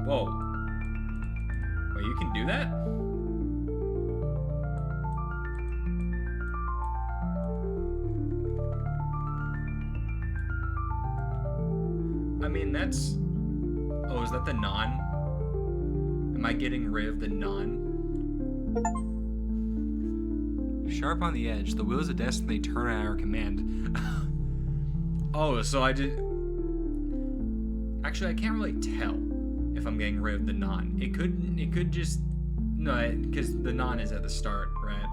Whoa. Wait, you can do that? I mean, that's... Oh, is that the non? Am I getting rid of the non? Sharp on the edge, the wheels of destiny turn at our command. Oh, so I did... Actually, I can't really tell if I'm getting rid of the non. It could just... No, because the non is at the start, right?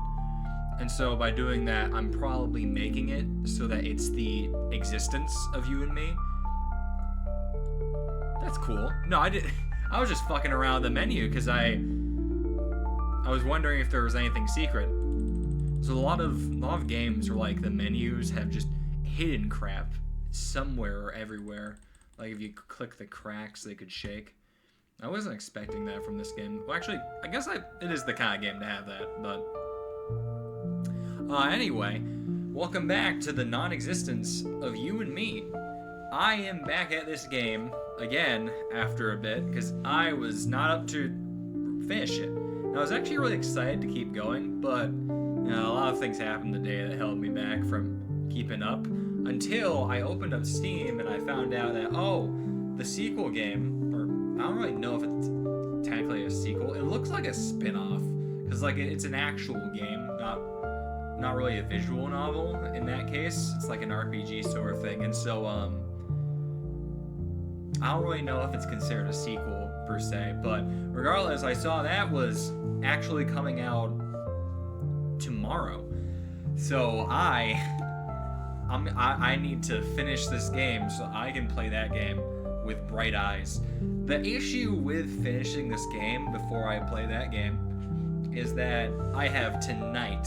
And so by doing that, I'm probably making it so that it's the existence of you and me. That's cool. No, I was just fucking around the menu because I was wondering if there was anything secret. So a lot of games where like the menus have just hidden crap somewhere or everywhere. Like if you click the cracks, they could shake. I wasn't expecting that from this game. Well, actually, I guess it is the kind of game to have that. But anyway, welcome back to the non-existence of you and me. I am back at this game again after a bit because I was not up to finish it. And I was actually really excited to keep going, but a lot of things happened today that held me back from keeping up until I opened up Steam and I found out that, oh, the sequel game, or I don't really know if it's technically a sequel. It looks like a spin-off because like it's an actual game, not really a visual novel in that case. It's like an RPG sort of thing. And so I don't really know if it's considered a sequel per se, but regardless, I saw that was actually coming out tomorrow. So I need to finish this game so I can play that game with bright eyes. The issue with finishing this game before I play that game is that I have tonight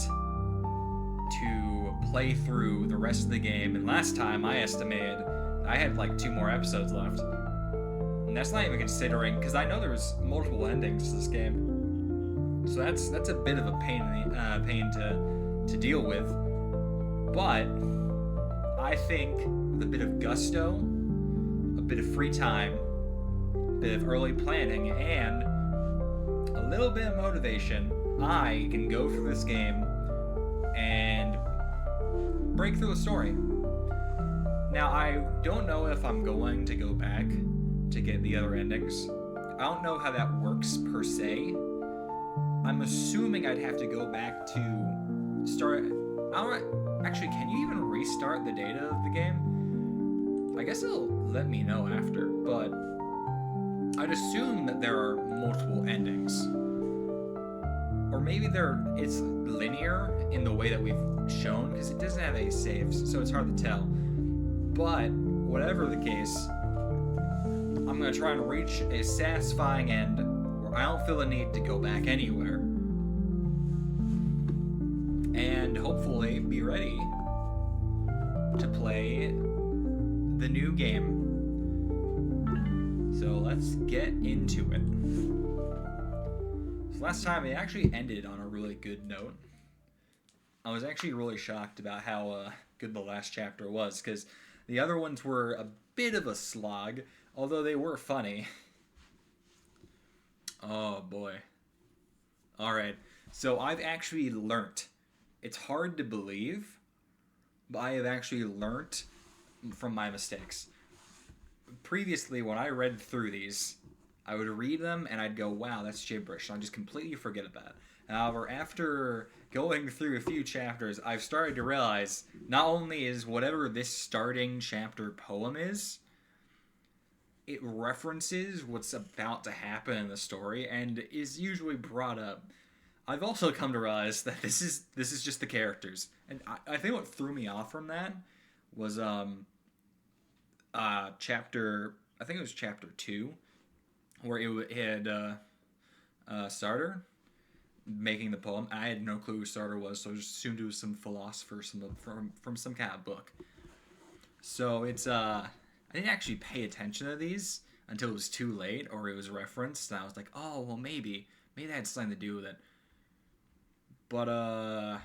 to play through the rest of the game, and last time I estimated I had like 2 more episodes left. And that's not even considering, because I know there's multiple endings to this game. So that's a bit of a pain to deal with. But I think with a bit of gusto, a bit of free time, a bit of early planning, and a little bit of motivation, I can go through this game and break through the story. Now, I don't know if I'm going to go back to get the other endings. I don't know how that works per se. I'm assuming I'd have to go back to start... Actually, can you even restart the data of the game? I guess it'll let me know after, but I'd assume that there are multiple endings. Or maybe it's linear in the way that we've shown, because it doesn't have any saves, so it's hard to tell. But whatever the case, I'm going to try and reach a satisfying end where I don't feel the need to go back anywhere. And hopefully be ready to play the new game. So let's get into it. So last time it actually ended on a really good note. I was actually really shocked about how good the last chapter was, because the other ones were a bit of a slog, although they were funny. Oh boy. Alright, so I've actually learnt. It's hard to believe, but I have actually learnt from my mistakes. Previously, when I read through these, I would read them and I'd go, wow, that's gibberish, and I'd just completely forget about it. However, after going through a few chapters, I've started to realize not only is whatever this starting chapter poem is, it references what's about to happen in the story and is usually brought up. I've also come to realize that this is just the characters. And I think what threw me off from that was chapter 2, where it had Sartre making the poem. I had no clue who Sartre was, so I just assumed it was some philosopher from some kind of book. So it's I didn't actually pay attention to these until it was too late, or it was referenced, and I was like, oh, well, maybe that had something to do with it. But I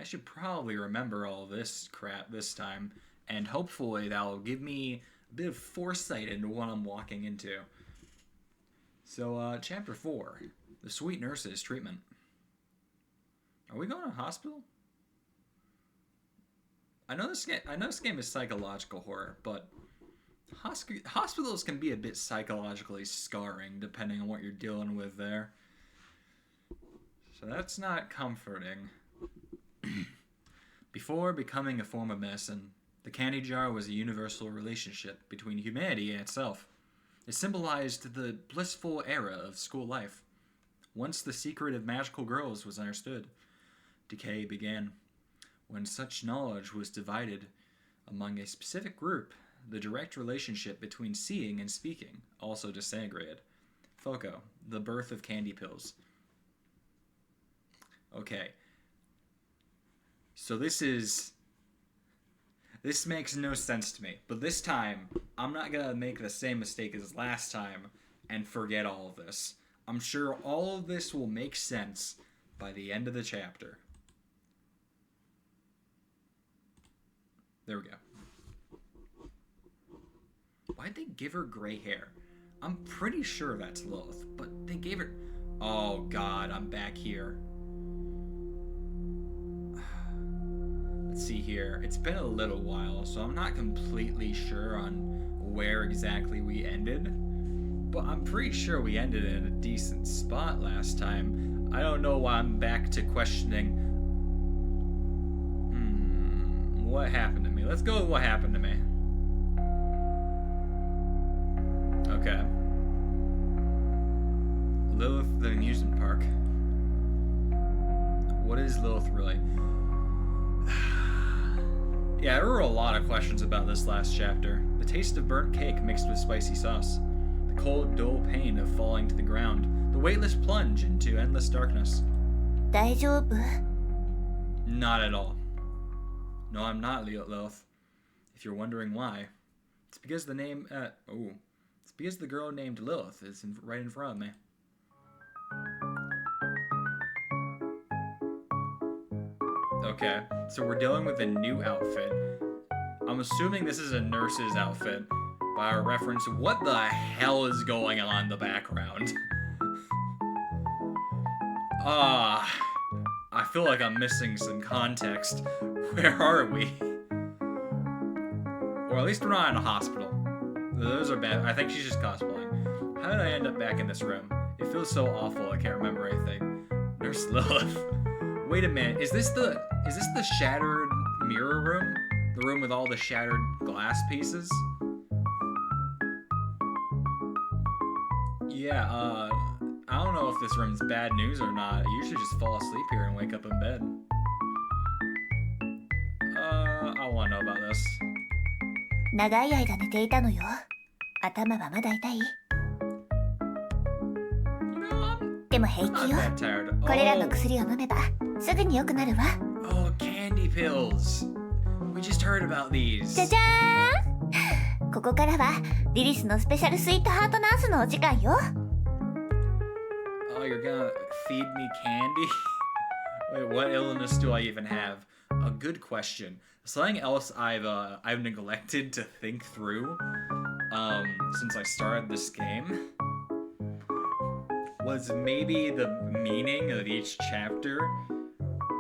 should probably remember all this crap this time, and hopefully that'll give me a bit of foresight into what I'm walking into. So, Chapter 4, The Sweet Nurse's Treatment. Are we going to a hospital? I know this game is psychological horror, but hospitals can be a bit psychologically scarring depending on what you're dealing with there. So that's not comforting. Before becoming a form of medicine, the candy jar was a universal relationship between humanity and itself. It symbolized the blissful era of school life. Once the secret of magical girls was understood, decay began. When such knowledge was divided among a specific group, the direct relationship between seeing and speaking also disintegrated. Foco, the birth of candy pills. Okay. So this makes no sense to me. But this time, I'm not going to make the same mistake as last time and forget all of this. I'm sure all of this will make sense by the end of the chapter. There we go. Why'd they give her gray hair? I'm pretty sure that's Lilith, but they gave her... Oh god, I'm back here. Let's see here. It's been a little while, so I'm not completely sure on where exactly we ended. But I'm pretty sure we ended in a decent spot last time. I don't know why I'm back to questioning... What happened to me? Let's go with what happened to me. Okay. Lilith, the amusement park. What is Lilith really? Yeah, there were a lot of questions about this last chapter. The taste of burnt cake mixed with spicy sauce. The cold, dull pain of falling to the ground. The weightless plunge into endless darkness. 大丈夫? Not at all. No, I'm not, Lilith. If you're wondering why, it's because the name, it's because the girl named Lilith is right in front of me. Okay, so we're dealing with a new outfit. I'm assuming this is a nurse's outfit by a reference to what the hell is going on in the background. I feel like I'm missing some context. Where are we? Or at least we're not in a hospital. Those are bad. I think she's just cosplaying. How did I end up back in this room? It feels so awful. I can't remember anything. Nurse Lilith. Wait a minute. Is this the shattered mirror room? The room with all the shattered glass pieces? Yeah. I don't know if this room's bad news or not. I usually just fall asleep here and wake up in bed. I want to know about this. 長い間寝ていたのよ。頭はまだ痛い？でも平気よ。これらの薬を飲めばすぐに良くなるわ。Oh, candy pills. We just heard about these. じゃじゃーん。ここからはリリスのスペシャルスイートハートナースのお時間よ。Oh, you're gonna feed me candy? Wait, what illness do I even have? A good question. Something else I've neglected to think through since I started this game was maybe the meaning of each chapter,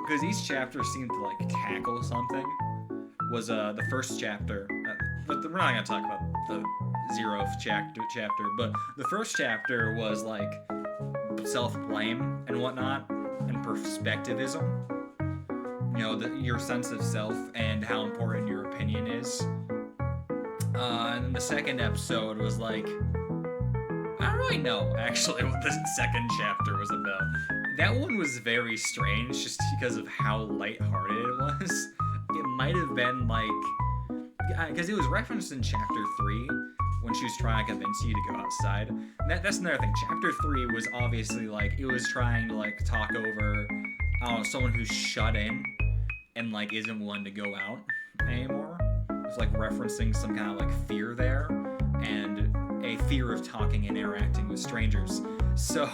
because each chapter seemed to like tackle something. Was the first chapter, but we're not gonna talk about the 0th chapter, but the first chapter was like self-blame and whatnot, and perspectivism. You know, your sense of self and how important your opinion is. And the second episode was like, I don't really know actually what the second chapter was about. That one was very strange just because of how lighthearted it was. It might have been like, because it was referenced in chapter 3 when she was trying to convince you to go outside. And that's another thing. Chapter 3 was obviously like, it was trying to like talk over, I don't know, someone who's shut in and like isn't willing to go out anymore. It's like referencing some kind of like fear there and a fear of talking and interacting with strangers. So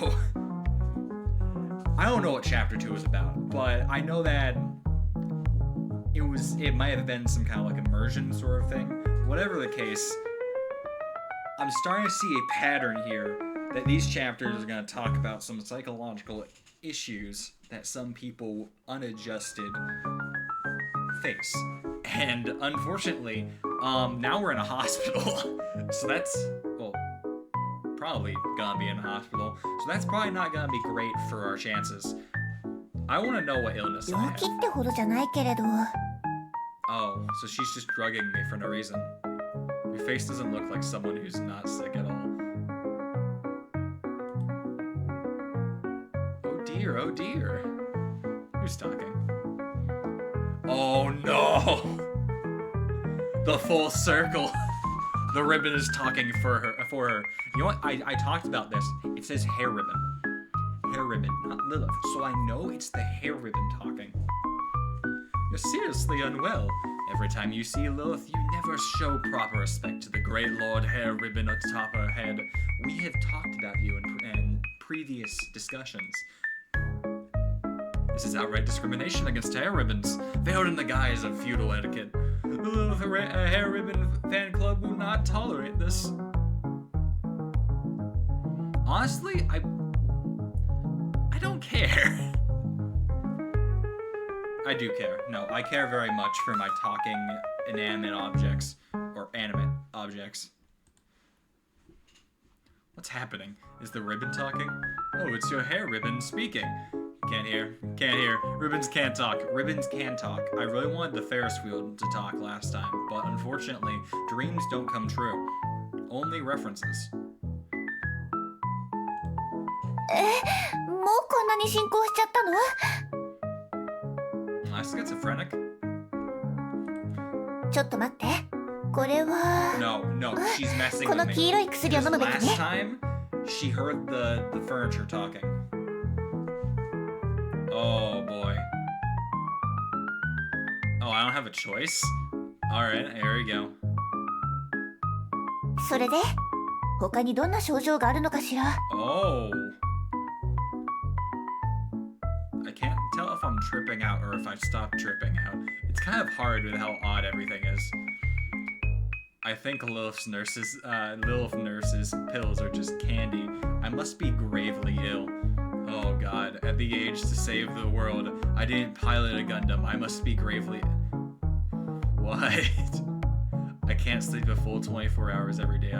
I don't know what chapter 2 was about, but I know that it might have been some kind of like immersion sort of thing. Whatever the case, I'm starting to see a pattern here that these chapters are going to talk about some psychological issues that some people unadjusted face. And unfortunately, now we're in a hospital. So that's, well, probably gonna be in a hospital. So that's probably not gonna be great for our chances. I want to know what illness I 病 have. 気ってほどじゃないけれど。 Oh, so she's just drugging me for no reason. Your face doesn't look like someone who's not sick at all. Oh dear, oh dear. Who's talking? Oh no! The full circle. The ribbon is talking for her. You know what? I talked about this. It says hair ribbon. Hair ribbon, not Lilith. So I know it's the hair ribbon talking. You're seriously unwell. Every time you see Lilith, you never show proper respect to the great Lord Hair Ribbon atop her head. We have talked about you in previous discussions. This is outright discrimination against hair ribbons, veiled in the guise of feudal etiquette. The Lilith Hair Ribbon fan club will not tolerate this. Honestly, I don't care. I do care. No, I care very much for my talking inanimate objects, or animate objects. What's happening? Is the ribbon talking? Oh, it's your hair ribbon speaking. Can't hear. Can't hear. Ribbons can't talk. Ribbons can talk. I really wanted the Ferris wheel to talk last time, but unfortunately, dreams don't come true. Only references. もうこんなに進行しちゃったの？ Am I schizophrenic? ちょっと待って。これは。 No, she's messing こ with の me. 黄色い薬を飲むべき Last ね。 time, she heard the furniture talking. Oh boy. Oh, I don't have a choice? Alright, here we go. それで他にどんな症状があるのかしら？ Oh. I can't tell if I'm tripping out or if I stopped tripping out. It's kind of hard with how odd everything is. I think Lilith's nurse's pills are just candy. I must be gravely ill. Oh god, at the age to save the world, I didn't pilot a Gundam. I must be gravely... What? I can't sleep a full 24 hours every day.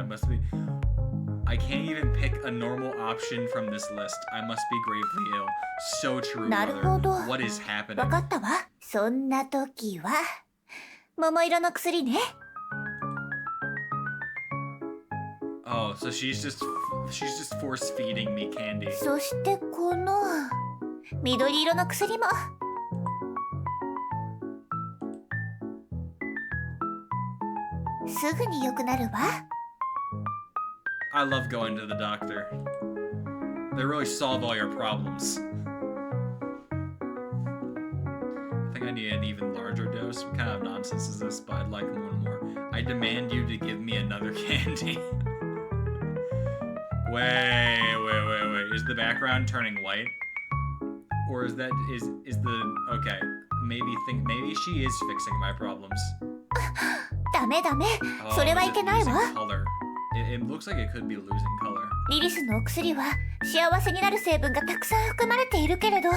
I can't even pick a normal option from this list. I must be gravely ill. So true, なるほど。 brother. What is happening? わかったわ。そんな時は桃色の薬ね。 Oh, so she's just force feeding me candy. そしてこの緑色の薬も。すぐに良くなるわ。 I love going to the doctor. They really solve all your problems. I think I need an even larger dose. What kind of nonsense is this? But I'd like more and more. I demand you to give me another candy. Wait. Is the background turning white? Or is the okay? Maybe she is fixing my problems. ダメダメ。 Oh, それは is い it けない losing わ。 color? It looks like it could be losing color. リリスのお薬は幸せになる成分がたくさん含まれているけれど。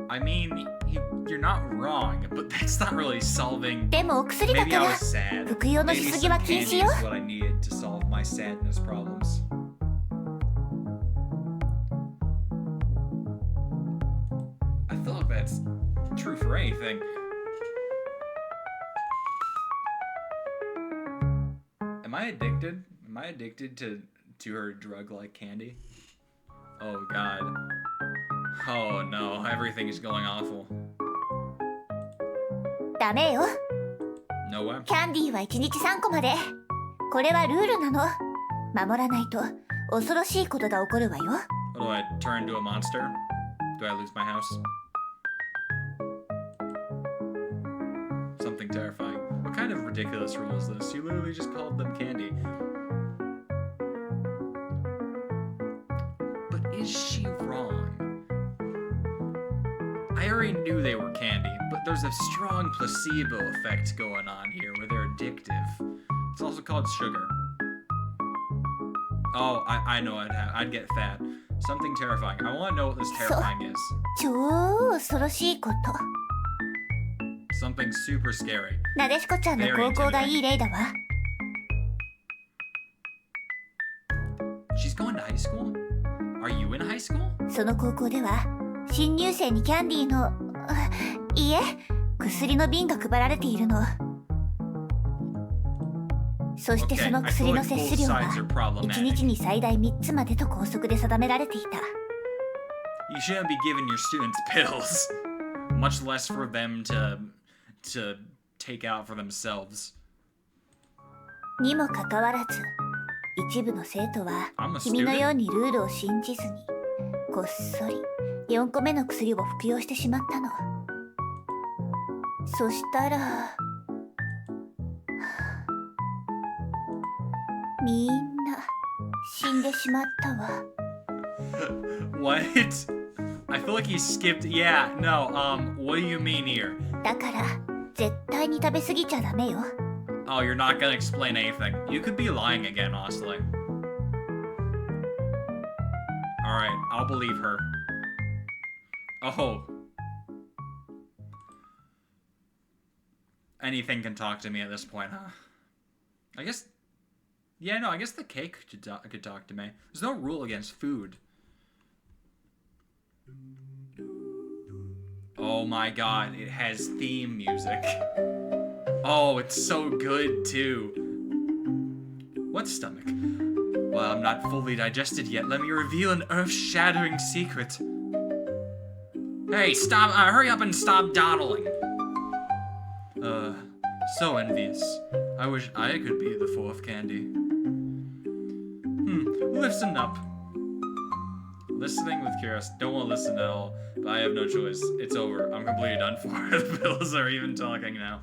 I mean, you're not wrong, but that's not really solving. でもお薬だ Maybe か I ら was sad. 服用のし Maybe すぎ some は candy 禁 is 止よ。 what I needed to solve my sadness problems. I feel like that's true for anything. Am I addicted? Am I addicted to her drug-like candy? Oh god. Oh no, everything is going awful. ダメよ。 No way. キャンディーは1日3個まで。これはルールなの。守らないと恐ろしいことが起こるわよ。 What do I turn into a monster? Do I lose my house? Something terrifying. What kind of ridiculous rule is this? You literally just called them candy. But is she wrong? I already knew they were candy, but there's a strong placebo effect going on here where they're addictive. It's also called sugar. Oh, I know I'd get fat. Something terrifying. I want to know what this terrifying is. 超恐ろしいこと。 Something super scary. なでしこちゃんの高校がいい例だわ。 She's going to high school? Are you in high school? その高校では新入生にキャンディーのいいえ薬の瓶が配られているの。そしてその薬の摂取量は1日に最大3つまでと校則で定められていた。 You shouldn't be giving your students pills. Much less for them to take out for themselves. にもかかわらず一部の生徒は I'm a 君の student. ようにルールを信じずにこっそり4個目の薬を服用してしまったの。そしたらみんな死んでしまったわ。 What? I feel like he skipped. Yeah, no, what do you mean here? だから絶対に食べ過ぎちゃダメよ。 Oh, you're not gonna explain anything. You could be lying again, honestly. Alright, I'll believe her. Oh. Anything can talk to me at this point, huh? I guess... Yeah, no, I guess the cake could talk to me. There's no rule against food. Oh my god, it has theme music. Oh, it's so good, too. What stomach? Well, I'm not fully digested yet. Let me reveal an earth-shattering secret. Hey, stop! Hurry up and stop dawdling. So envious. I wish I could be the fourth candy. Listen up. Listening with curiosity. Don't want to listen at all, but I have no choice. It's over. I'm completely done for. The pills are even talking now.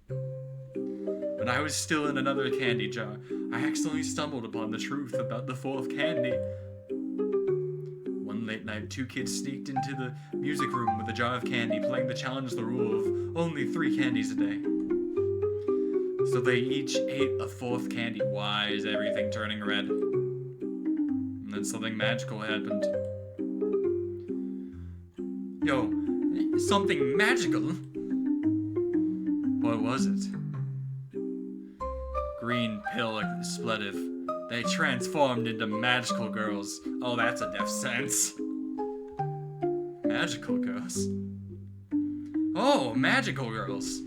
When I was still in another candy jar, I accidentally stumbled upon the truth about the fourth candy. One late night, 2 kids sneaked into the music room with a jar of candy, playing the challenge the rule of only 3 candies a day. So they each ate a 4th candy. Why is everything turning red? And then something magical happened. Yo, something magical? What was it? Green pill expletive. They transformed into magical girls. Oh, that's a death sentence. Magical girls. Oh, magical girls.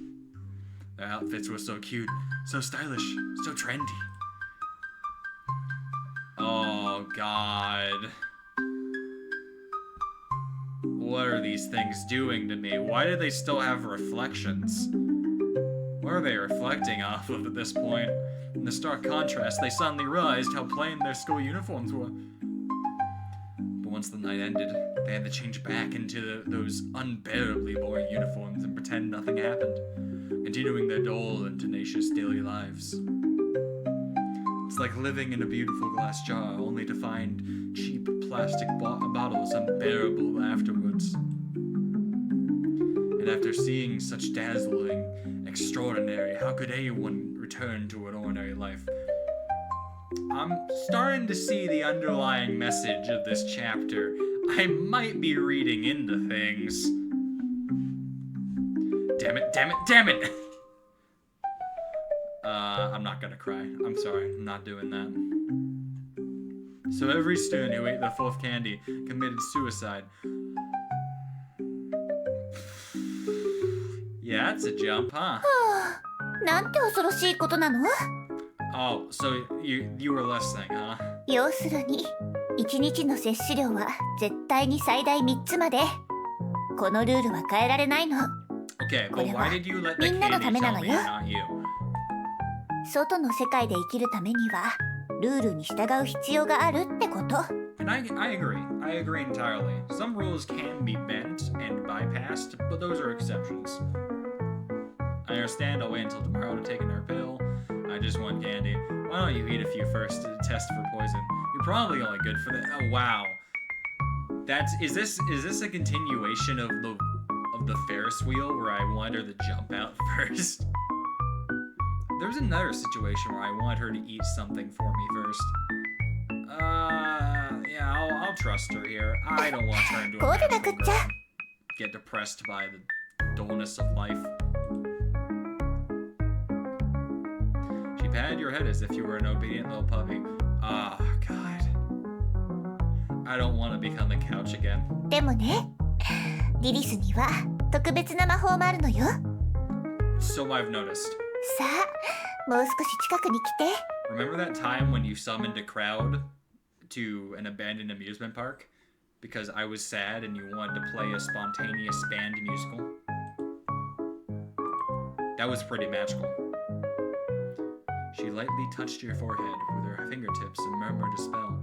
Their outfits were so cute, so stylish, so trendy. Oh, God. What are these things doing to me? Why do they still have reflections? What are they reflecting off of at this point? In the stark contrast, they suddenly realized how plain their school uniforms were. But once the night ended, they had to change back into those unbearably boring uniforms and pretend nothing happened, continuing their dull and tenacious daily lives. It's like living in a beautiful glass jar, only to find cheap plastic bottles unbearable afterwards. And after seeing such dazzling, extraordinary, how could anyone return to an ordinary life? I'm starting to see the underlying message of this chapter. I might be reading into things. Damn it, damn it, damn it! I'm not gonna cry. I'm sorry, I'm not doing that. So every student who ate the 4th candy committed suicide. Yeah, that's a jump, huh? なんて恐ろしいことなの？ Oh, so you were listening, huh? 要するに1日の摂取量は絶対に最大3つまで。このルールは変えられないの。 Okay, but why did you let the みんなのた candy めな tell の me よ。 and not you? 外の世界で生きるためにはルールに従う必要があるってこと。 And I agree. I agree entirely. Some rules can be bent and bypassed, but those are exceptions. I understand. I'll wait until tomorrow to take another pill. I just want candy. Why don't you eat a few first to test for poison? You're probably only good for the. Oh wow. Is this a continuation of the Ferris wheel where I wanted her to jump out first? There was another situation where I wanted her to eat something for me first. Yeah, I'll trust her here. I don't want to turn into a こうでなく magical っちゃ girl. Get depressed by the dullness of life. She patted your head as if you were an obedient little puppy. Ah, God. I don't want to become a couch again. でもね、リリスには特別な魔法もあるのよ。 So I've noticed. さあ、もう少し近くに来て。 Remember that time when you summoned a crowd to an abandoned amusement park? Because I was sad and you wanted to play a spontaneous band musical? That was pretty magical. She lightly touched your forehead with her fingertips and murmured a spell.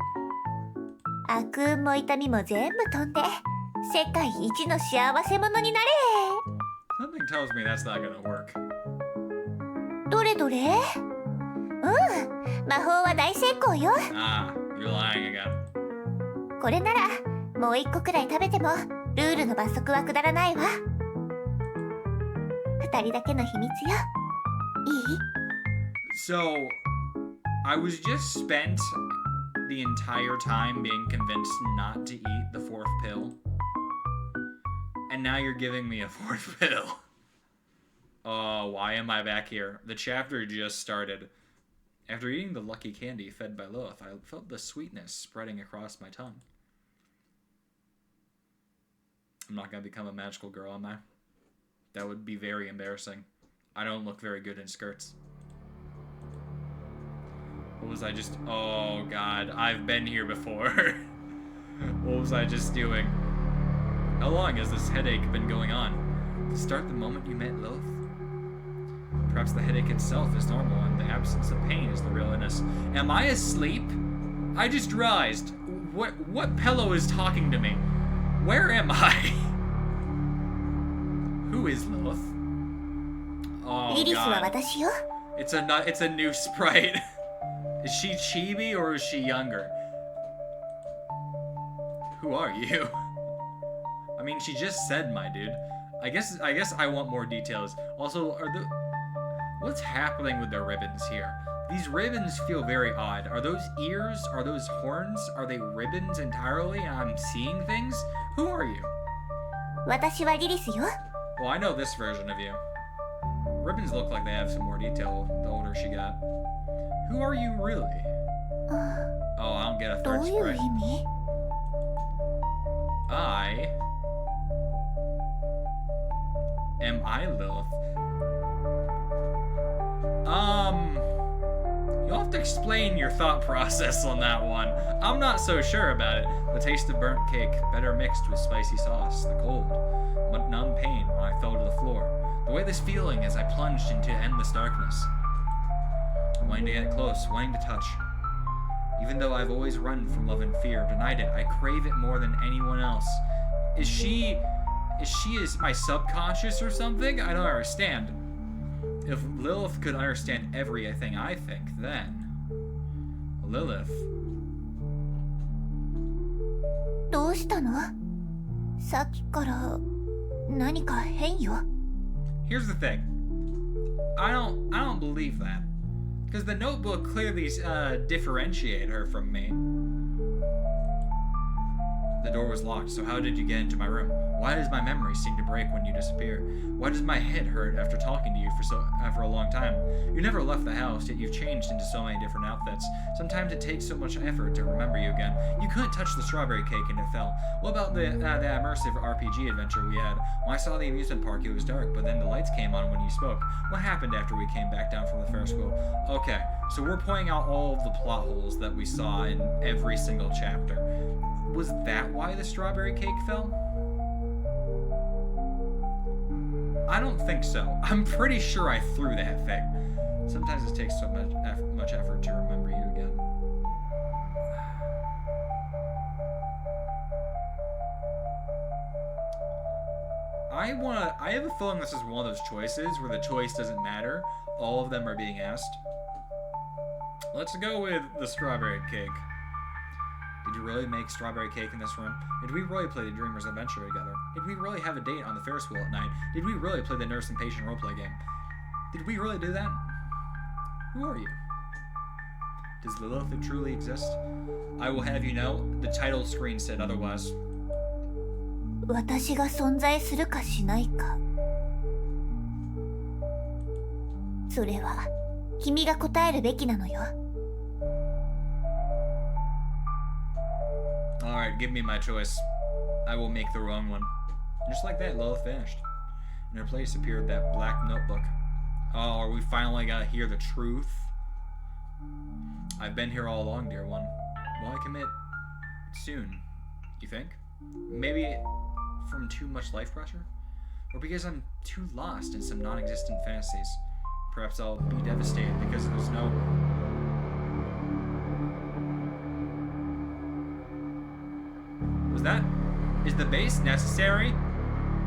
悪運も痛みも全部飛んで、世界一の幸せ者になれ。 Something tells me that's not gonna work. どれどれ？魔法は大成功よ。 Ah, you're lying again. これならもう一個くらい食べてもルールの罰則は下らないわ。二人だけの秘密よ。いい？ So, I was just spent the entire time being convinced not to eat the fourth pill. And now you're giving me a fourth pill. Oh, why am I back here? The chapter just started. After eating the lucky candy fed by Lilith, I felt the sweetness spreading across my tongue. I'm not gonna become a magical girl, am I? That would be very embarrassing. I don't look very good in skirts. What was I just... Oh, God. I've been here before. What was I just doing? How long has this headache been going on? Did it start the moment you met Lilith? Perhaps the headache itself is normal and the absence of pain is the real illness. Am I asleep? I just realized. What pillow is talking to me? Where am I? Who is Lilith? Oh, リリスは God. 私よ。 It's a new sprite. Is she chibi or is she younger? Who are you? I mean, she just said my dude. I guess I want more details. Also, what's happening with the ribbons here? These ribbons feel very odd. Are those ears? Are those horns? Are they ribbons entirely? I'm seeing things? Who are you? 私はリリスよ。 Well, I know this version of you. Ribbons look like they have some more detail the older she got. Who are you really? Oh, I don't get a ど third ういう sprite. 意味？ Am I Lilith? You'll have to explain your thought process on that one. I'm not so sure about it. The taste of burnt cake, better mixed with spicy sauce, the cold, but numb pain when I fell to the floor. The way this feeling as I plunged into endless darkness. Wanting to get close, wanting to touch. Even though I've always run from love and fear, denied it, I crave it more than anyone else. Is she my subconscious or something? I don't understand. If Lilith could understand everything I think, then Lilith. どうしたの？さっきから何か変よ。 Here's the thing. I don't believe that. Because the notebook clearly differentiate her from me. The door was locked, so how did you get into my room? Why does my memory seem to break when you disappear? Why does my head hurt after talking to you for a long time? You never left the house, yet you've changed into so many different outfits. Sometimes it takes so much effort to remember you again. You couldn't touch the strawberry cake and it fell. What about the immersive RPG adventure we had? When I saw the amusement park, it was dark, but then the lights came on when you spoke. What happened after we came back down from the Ferris wheel? Okay, so we're pointing out all of the plot holes that we saw in every single chapter. Was that why the strawberry cake fell? I don't think so. I'm pretty sure I threw that thing. Sometimes it takes so much effort to remember you again. I have a feeling this is one of those choices where the choice doesn't matter. All of them are being asked. Let's go with the strawberry cake. Did you really make strawberry cake in this room? Did we really play the Dreamer's Adventure together? Did we really have a date on the Ferris wheel at night? Did we really play the Nurse and Patient roleplay game? Did we really do that? Who are you? Does Lilith truly exist? I will have you know, the title screen said otherwise. 私が存在するかしないか。それは君が答えるべきなのよ。Alright, give me my choice. I will make the wrong one. Just like that, Lilith vanished. In her place appeared that black notebook. Oh, are we finally gonna hear the truth? I've been here all along, dear one. Will I commit soon, you think? Maybe from too much life pressure? Or because I'm too lost in some non-existent fantasies? Perhaps I'll be devastated because there's no... Was that... Is the base necessary?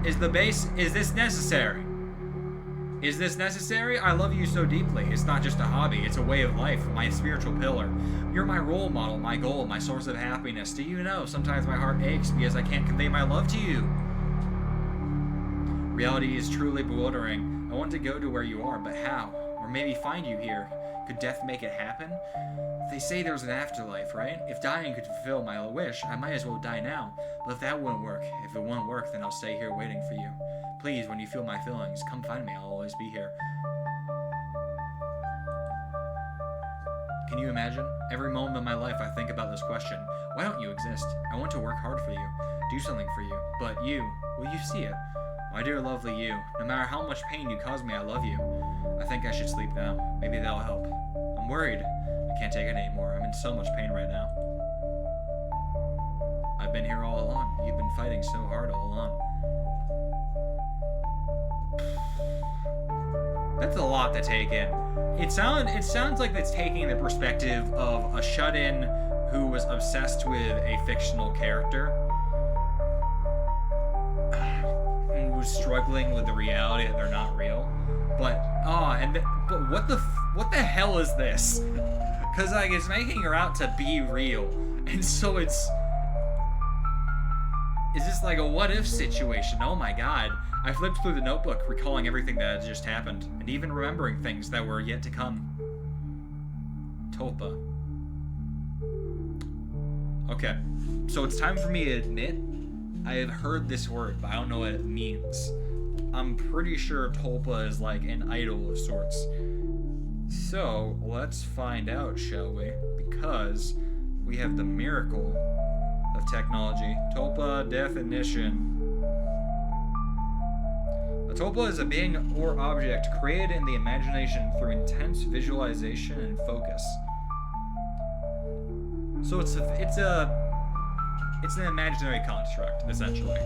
Is this necessary? Is this necessary? I love you so deeply. It's not just a hobby, it's a way of life, my spiritual pillar. You're my role model, my goal, my source of happiness. Do you know, sometimes my heart aches because I can't convey my love to you. Reality is truly bewildering. I want to go to where you are, but how? Or maybe find you here. Could death make it happen? They say there's an afterlife, right? If dying could fulfill my wish, I might as well die now. But if that wouldn't work, if it won't work, then I'll stay here waiting for you. Please, when you feel my feelings, come find me. I'll always be here. Can you imagine? Every moment of my life I think about this question. Why don't you exist? I want to work hard for you, do something for you. But you, will you see it? My dear lovely you, no matter how much pain you cause me, I love you. I think I should sleep now. Maybe that'll help. I'm worried. I can't take it anymore. I'm in so much pain right now. I've been here all along. You've been fighting so hard all along. That's a lot to take in. It sounds like it's taking the perspective of a shut-in who was obsessed with a fictional character and was struggling with the reality that they're not real. But what the hell is this? Because like it's making her out to be real, and so is this like a what if situation? Oh my god. I flipped through the notebook, recalling everything that had just happened, and even remembering things that were yet to come. Tolpa. Okay, so it's time for me to admit I have heard this word, but I don't know what it means. I'm pretty sure Tolpa is like an idol of sorts. So, let's find out, shall we? Because we have the miracle of technology. Tolpa definition. A Tolpa is a being or object created in the imagination through intense visualization and focus. So it's an imaginary construct, essentially.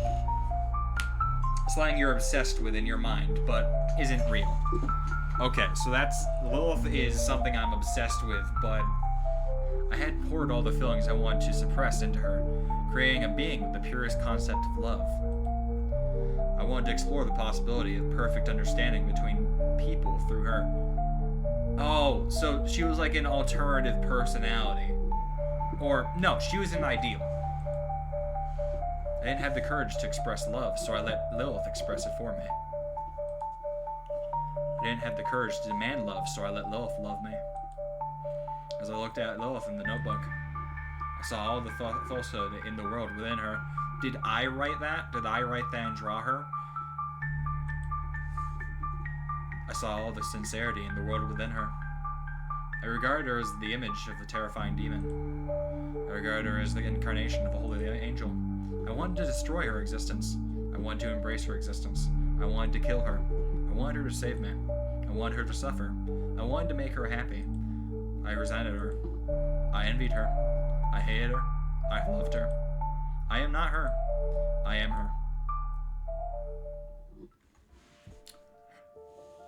Something you're obsessed with in your mind, but isn't real. Okay, so Lilith is something I'm obsessed with, but I had poured all the feelings I wanted to suppress into her, creating a being with the purest concept of love. I wanted to explore the possibility of perfect understanding between people through her. Oh, so she was like an alternative personality. Or, no, she was an ideal. I didn't have the courage to express love, so I let Lilith express it for me. I didn't have the courage to demand love, so I let Lilith love me. As I looked at Lilith in the notebook, I saw all the falsehood in the world within her. Did I write that? Did I write that and draw her? I saw all the sincerity in the world within her. I regarded her as the image of a terrifying demon. I regarded her as the incarnation of a holy angel. I wanted to destroy her existence. I wanted to embrace her existence. I wanted to kill her. I wanted her to save me. I wanted her to suffer. I wanted to make her happy. I resented her. I envied her. I hated her. I loved her. I am not her. I am her.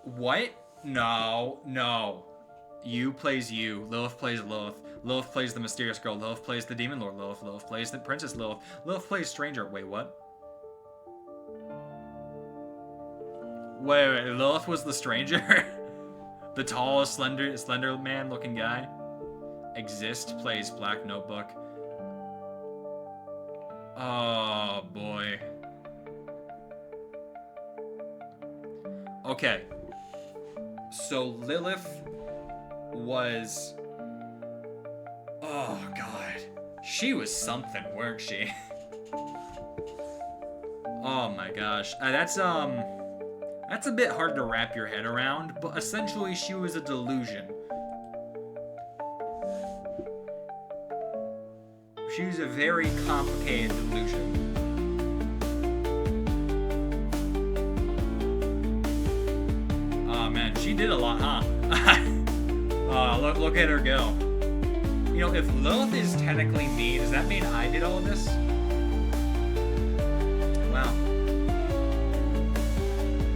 What? No. You plays you. Lilith plays Lilith. Lilith plays the mysterious girl. Lilith plays the demon lord. Lilith plays the princess Lilith. Lilith plays stranger. Wait, what? Wait. Lilith was the stranger? The tall, slender man looking guy? Exist plays Black Notebook. Oh, boy. Okay. So Lilith was Oh god. She was something, weren't she? Oh my gosh. That's a bit hard to wrap your head around, but essentially she was a delusion. She was a very complicated delusion. Oh man, she did a lot, huh? Look at her go. You know, if Lilith is technically me, does that mean I did all of this? Wow.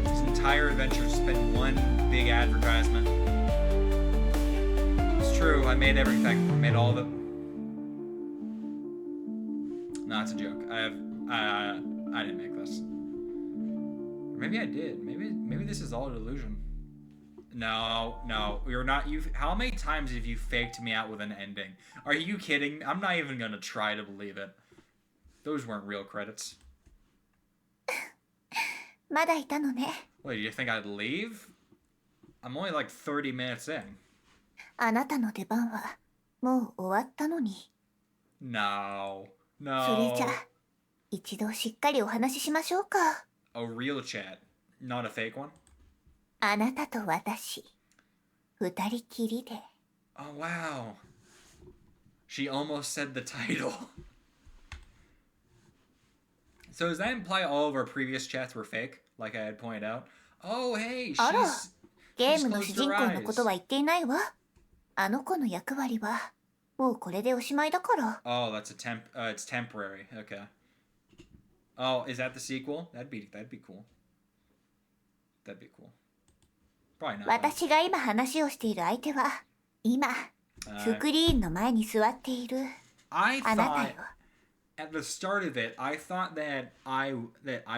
This entire adventure has been one big advertisement. It's true, I made everything. I made all of it. No, it's a joke. I didn't make this. Or maybe I did. Maybe this is all a delusion. No, you're not. How many times have you faked me out with an ending? Are you kidding? I'm not even gonna try to believe it. Those weren't real credits. まだいたのね。 Wait, you think I'd leave? I'm only like 30 minutes in. あなたの出番はもう終わったのに。 No. それじゃ一度しっかりお話ししましょうか。 A real chat, not a fake one. あなたと私、二人きりで。 Oh wow. She almost said the title. So does that imply all of our previous chats were fake, like I had pointed out? Oh hey, あら、 she's ゲームの主人公のことは言っていないわ。あの子の役割はもうこれでおしまいだから。 Oh, that's it's temporary. Okay. Oh, is that the sequel? That'd be cool. That'd be cool. Probably not. 私が今話をしている相手は今スクリーンの前に座っている I あなた thought よ。 at the start of it, I thought that I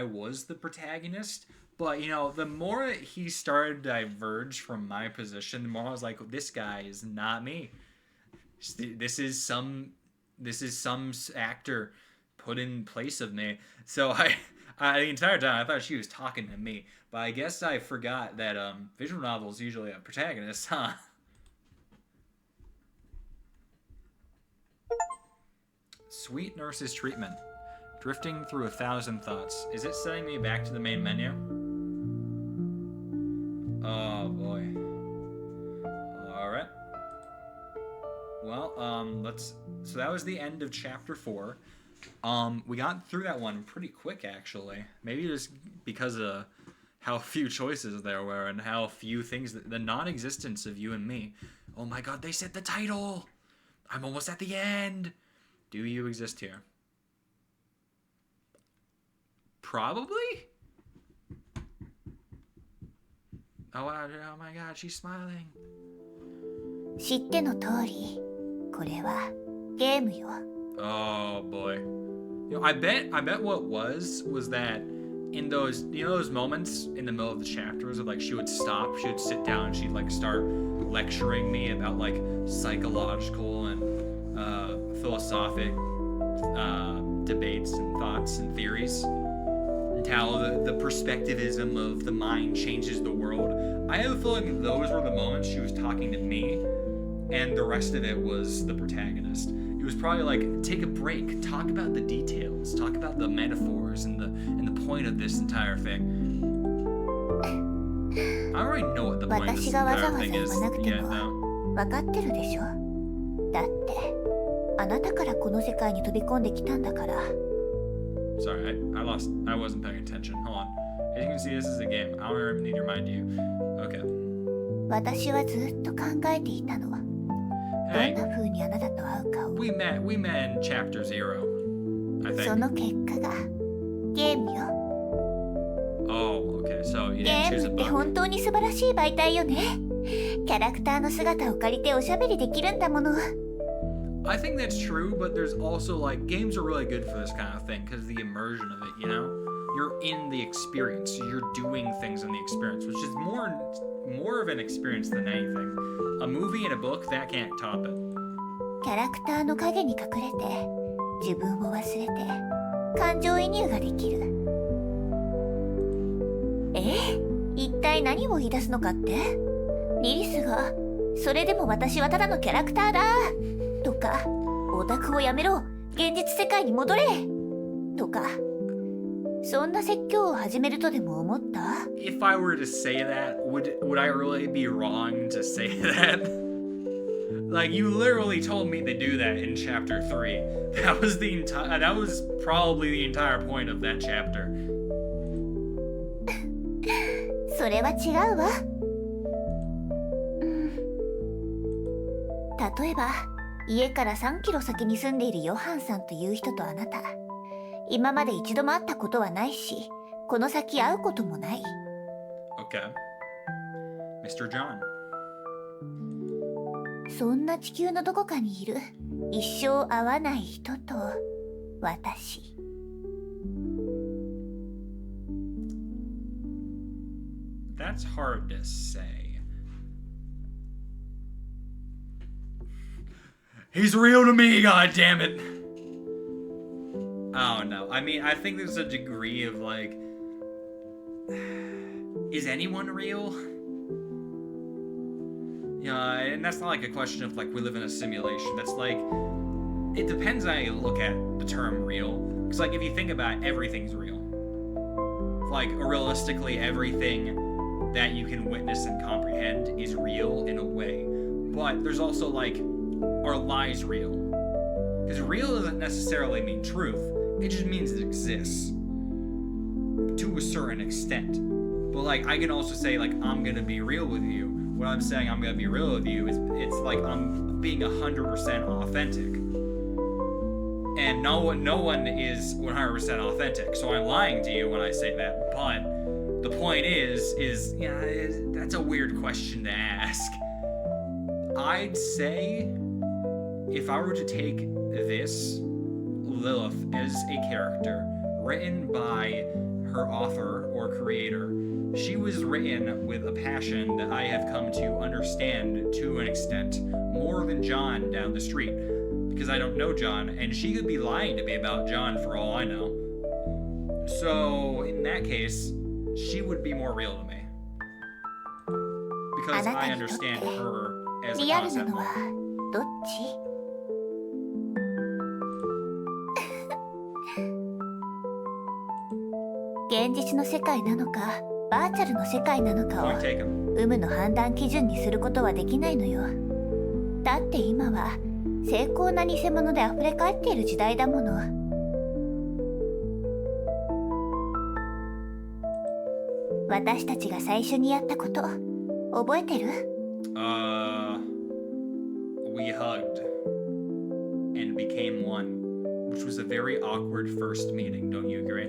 was the protagonist, but you know, the more he started to diverge from my position, the more I was like, this guy is not me. This is some actor put in place of me. So I the entire time I thought she was talking to me, but I guess I forgot that visual novels usually have protagonists, huh? Sweet Nurse's Treatment. Drifting through 1,000 thoughts. Is it sending me back to the main menu? Oh boy. Alright. Well, so that was the end of chapter 4. We got through that one pretty quick, actually. Maybe just because of how few choices there were and how few things, the non-existence of you and me. Oh my god, they said the title! I'm almost at the end! Do you exist here? Probably? Oh my god, she's smiling. 知っての通りこれはゲームよ。 Oh boy. You know, I bet what was that in those, you know, those moments in the middle of the chapters of like she would stop, she would sit down, and she'd like start lecturing me about like psychological and philosophic debates and thoughts and theories, and how the perspectivism of the mind changes the world. I have a feeling those were the moments she was talking to me, and the rest of it was the protagonist. It was probably like, take a break, talk about the details, talk about the metaphors and the point of this entire thing. I already know what the point of this entire thing is. Yeah, no. わかってるでしょ。だってあなたからこの世界に飛び込んできたんだから。 Sorry, I wasn't paying attention. Hold on. As you can see, this is a game. I don't even need to remind you. Okay. 私はずっと考えていたのは、Hey, どんな風にあなたと会うかを。 we met in chapter 0, I そ think. の結果がゲームよ。 Oh, okay. So you ゲ didn't ー choose a ムって book. 本当に素晴らしい媒体よね。キャラクターの姿を借りておしゃべりできるんだもの。 I think that's true, but there's also like games are really good for this kind of thing because of the immersion of it, you know? You're in the experience. You're doing things in the experience, which is more of an experience than anything. A movie and a book, that can't top it. キャラクターの影に隠れて自分を忘れて感情移入ができる。一体何を言い出すのかって？リリスがそれでも私はただのキャラクターだとか。オタクをやめろ、現実世界に戻れとか、そんな説教を始めるとでも思った？ If I were to say that, would I really be wrong to say that? Like, you literally told me to do that in chapter 3. That was probably the entire point of that chapter. それは違うわ。例えば、家から3キロ先に住んでいるヨハンさんという人とあなた、今まで一度も会ったことはないし、この先会うこともない。Okay. Mr. John. そんな地球のどこかにいる一生会わない人と私。That's hard to say. He's real to me, goddammit! I don't know. I mean, I think there's a degree of, like... Is anyone real? Yeah, and that's not like a question of, like, we live in a simulation. That's like... It depends on how you look at the term real. Because, like, if you think about it, everything's real. Like, realistically, everything that you can witness and comprehend is real in a way. But there's also, like, are lies real? Because real doesn't necessarily mean truth. It just means it exists. To a certain extent. But, like, I can also say, like, I'm gonna be real with you. When I'm saying I'm gonna be real with you, it's like I'm being 100% authentic. And no one is 100% authentic. So I'm lying to you when I say that. But the point is yeah, that's a weird question to ask. I'd say if I were to take this Lilith as a character written by her author or creator, she was written with a passion that I have come to understand to an extent, more than John down the street, because I don't know John, and she could be lying to me about John for all I know. So, in that case, she would be more real to me. Because I understand her as a リアルな concept. のはどっち？現実の世界なのかバーチャルの世界なのかを Point taken. 有無の判断基準にすることはできないのよ。だって今は精巧な偽物で溢れ返っている時代だもの。私たちが最初にやったこと覚えてる？ We hugged and became one, which was a very awkward first meeting, don't you agree?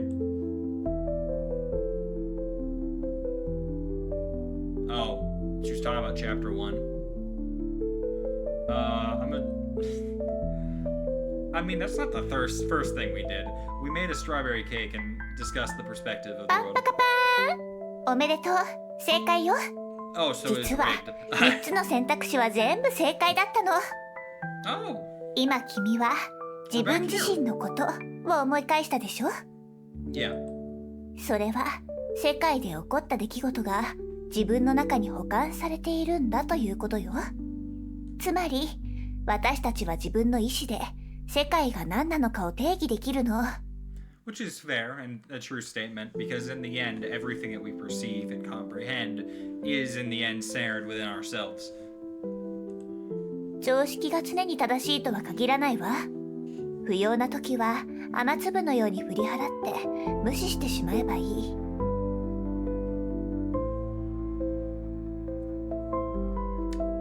Oh, she was talking about chapter 1. I mean, that's not the first thing we did. We made a strawberry cake and discussed the perspective of the パン world. パカパーン。おめでとう。正解よ。 Oh, so it's 実は baked. 3つの選択肢は全部正解だったの。 Oh, 今君は自分自身のことを思い返したでしょ？ yeah. それは世界で起こった出来事が自分の中に保管されているんだということよ。つまり私たちは自分の意志で世界が何なのかを定義できるの。 Which is fair and a true statement, because in the end, everything that we perceive and comprehend is in the end centered within ourselves. 常識が常に正しいとは限らないわ。不要な時は雨粒のように振り払って無視してしまえばいい。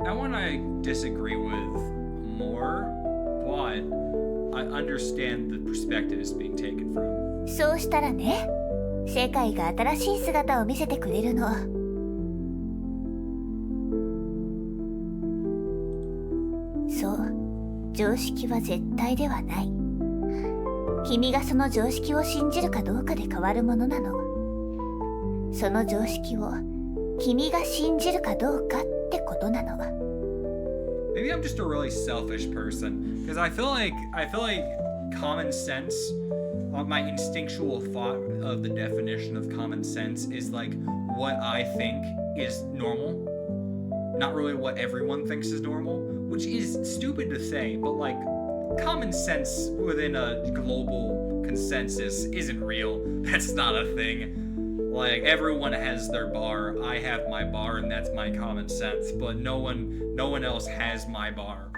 That one I disagree with more, but I understand the perspective is being taken from. そうしたらね、世界が新しい姿を見せてくれるの。そう、常識は絶対ではない。君がその常識を信じるかどうかで変わるものなの。その常識を君が信じるかどうかってことなの。 Maybe I'm just a really selfish person, because I feel like common sense, my instinctual thought of the definition of common sense is like what I think is normal, not really what everyone thinks is normal, which is stupid to say, but like common sense within a global consensus isn't real. That's not a thing. Like, everyone has their bar. I have my bar, and that's my common sense. But no one else has my bar.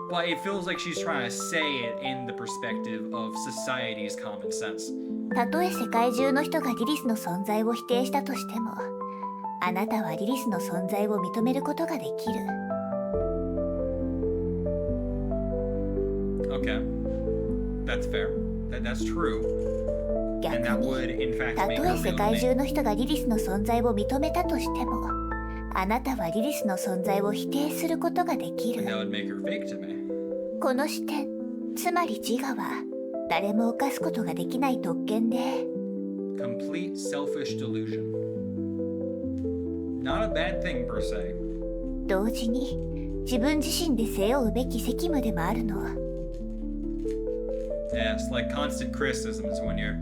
But it feels like she's trying to say it in the perspective of society's common sense. たとえ世界中の人がリリスの存在を否定したとしても、あなたはリリスの存在を認めることができる。Okay, that's fair. That's true. 逆 And that に、 would, in fact, た make と her え世 real 界 to 中 me. の人がリリスの存在を認めたとしても、あなたはリリスの存在を否定することができ And る。 that would make her fake to me. この視点、つまり自我は誰も犯すことができない特権で、 Complete selfish delusion. Not a bad thing per se. 同時に自分自身で背負うべき責務でもあるの。 Yes, like constant criticisms when you're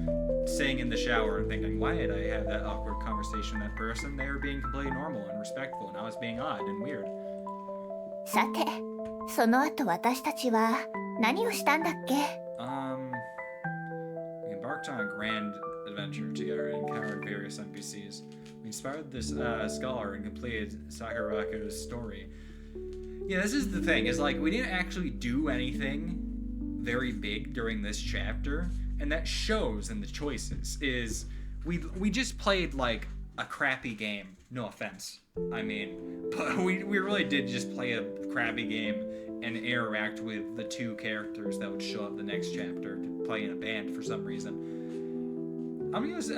sitting in the shower and thinking, why did I have that awkward conversation with that person? They were being completely normal and respectful, and I was being odd and weird. さて、その後私たちは何をしたんだっけ？ We embarked on a grand adventure together and encountered various NPCs. We inspired this scholar and completed Sakurako's story. Yeah, this is the thing, is like, we didn't actually do anything very big during this chapter, and that shows in the choices, is we just played like a crappy game, no offense. I mean, but we really did just play a crappy game and interact with the two characters that would show up the next chapter to play in a band for some reason. I'm gonna say,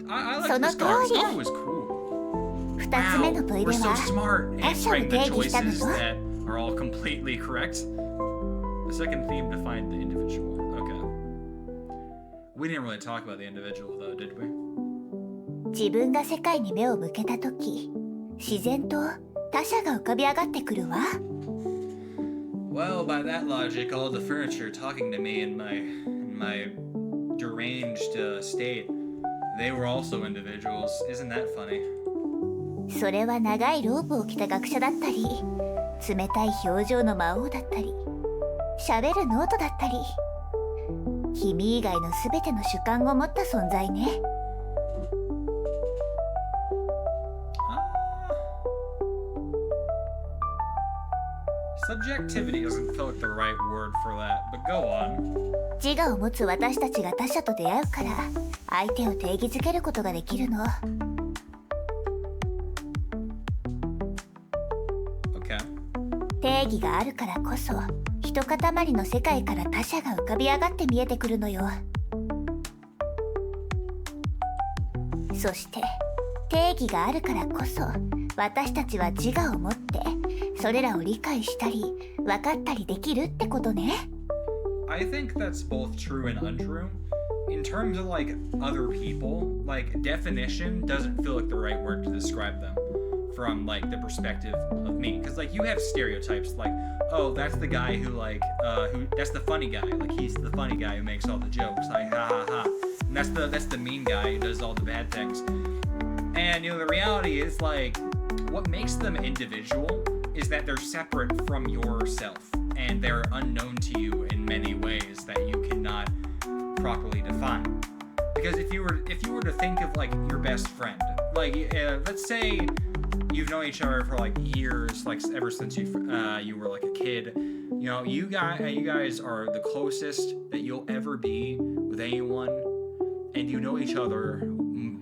I like the Scar. Scar was cool. 2つ目の問い We're で so は smart 他者を answering 定 the 義したの choices と that are all completely correct. The second theme defined the individual. Okay. We didn't really talk about the individual though, did we? 自分が世界に目を向けたとき、自然と他者が浮かび上がってくるわ。Well, by that logic, all the furniture talking to me in my deranged state, they were also individuals. Isn't that funny? それは長いローブを着た学者だったり、冷たい表情の魔王だったり、喋るノートだったり、君以外のすべての主観を持った存在ね。Subjectivity doesn't feel like the right word for that, but go on. 自我を持つ私たちが他者と出会うから、相手を定義づけることができるの。Okay. 定義があるからこそ、一塊の世界から他者が浮かび上がって見えてくるのよ。そして、定義があるからこそ、私たちは自我を持って、それらを理解したり、分かったりできるってことね。I think that's both true and untrue. In terms of like other people, like definition doesn't feel like the right word to describe them from like the perspective of me. Because like you have stereotypes like, oh, that's the guy who that's the funny guy. Like he's the funny guy who makes all the jokes. Like ha ha ha. And that's the mean guy who does all the bad things. And the reality is like what makes them individual is that they're separate from yourself and they're unknown to you in many ways that you cannot properly define. Because if you were to think of like your best friend, like let's say you've known each other for like years, like ever since you were like a kid, you guys are the closest that you'll ever be with anyone, and you know each other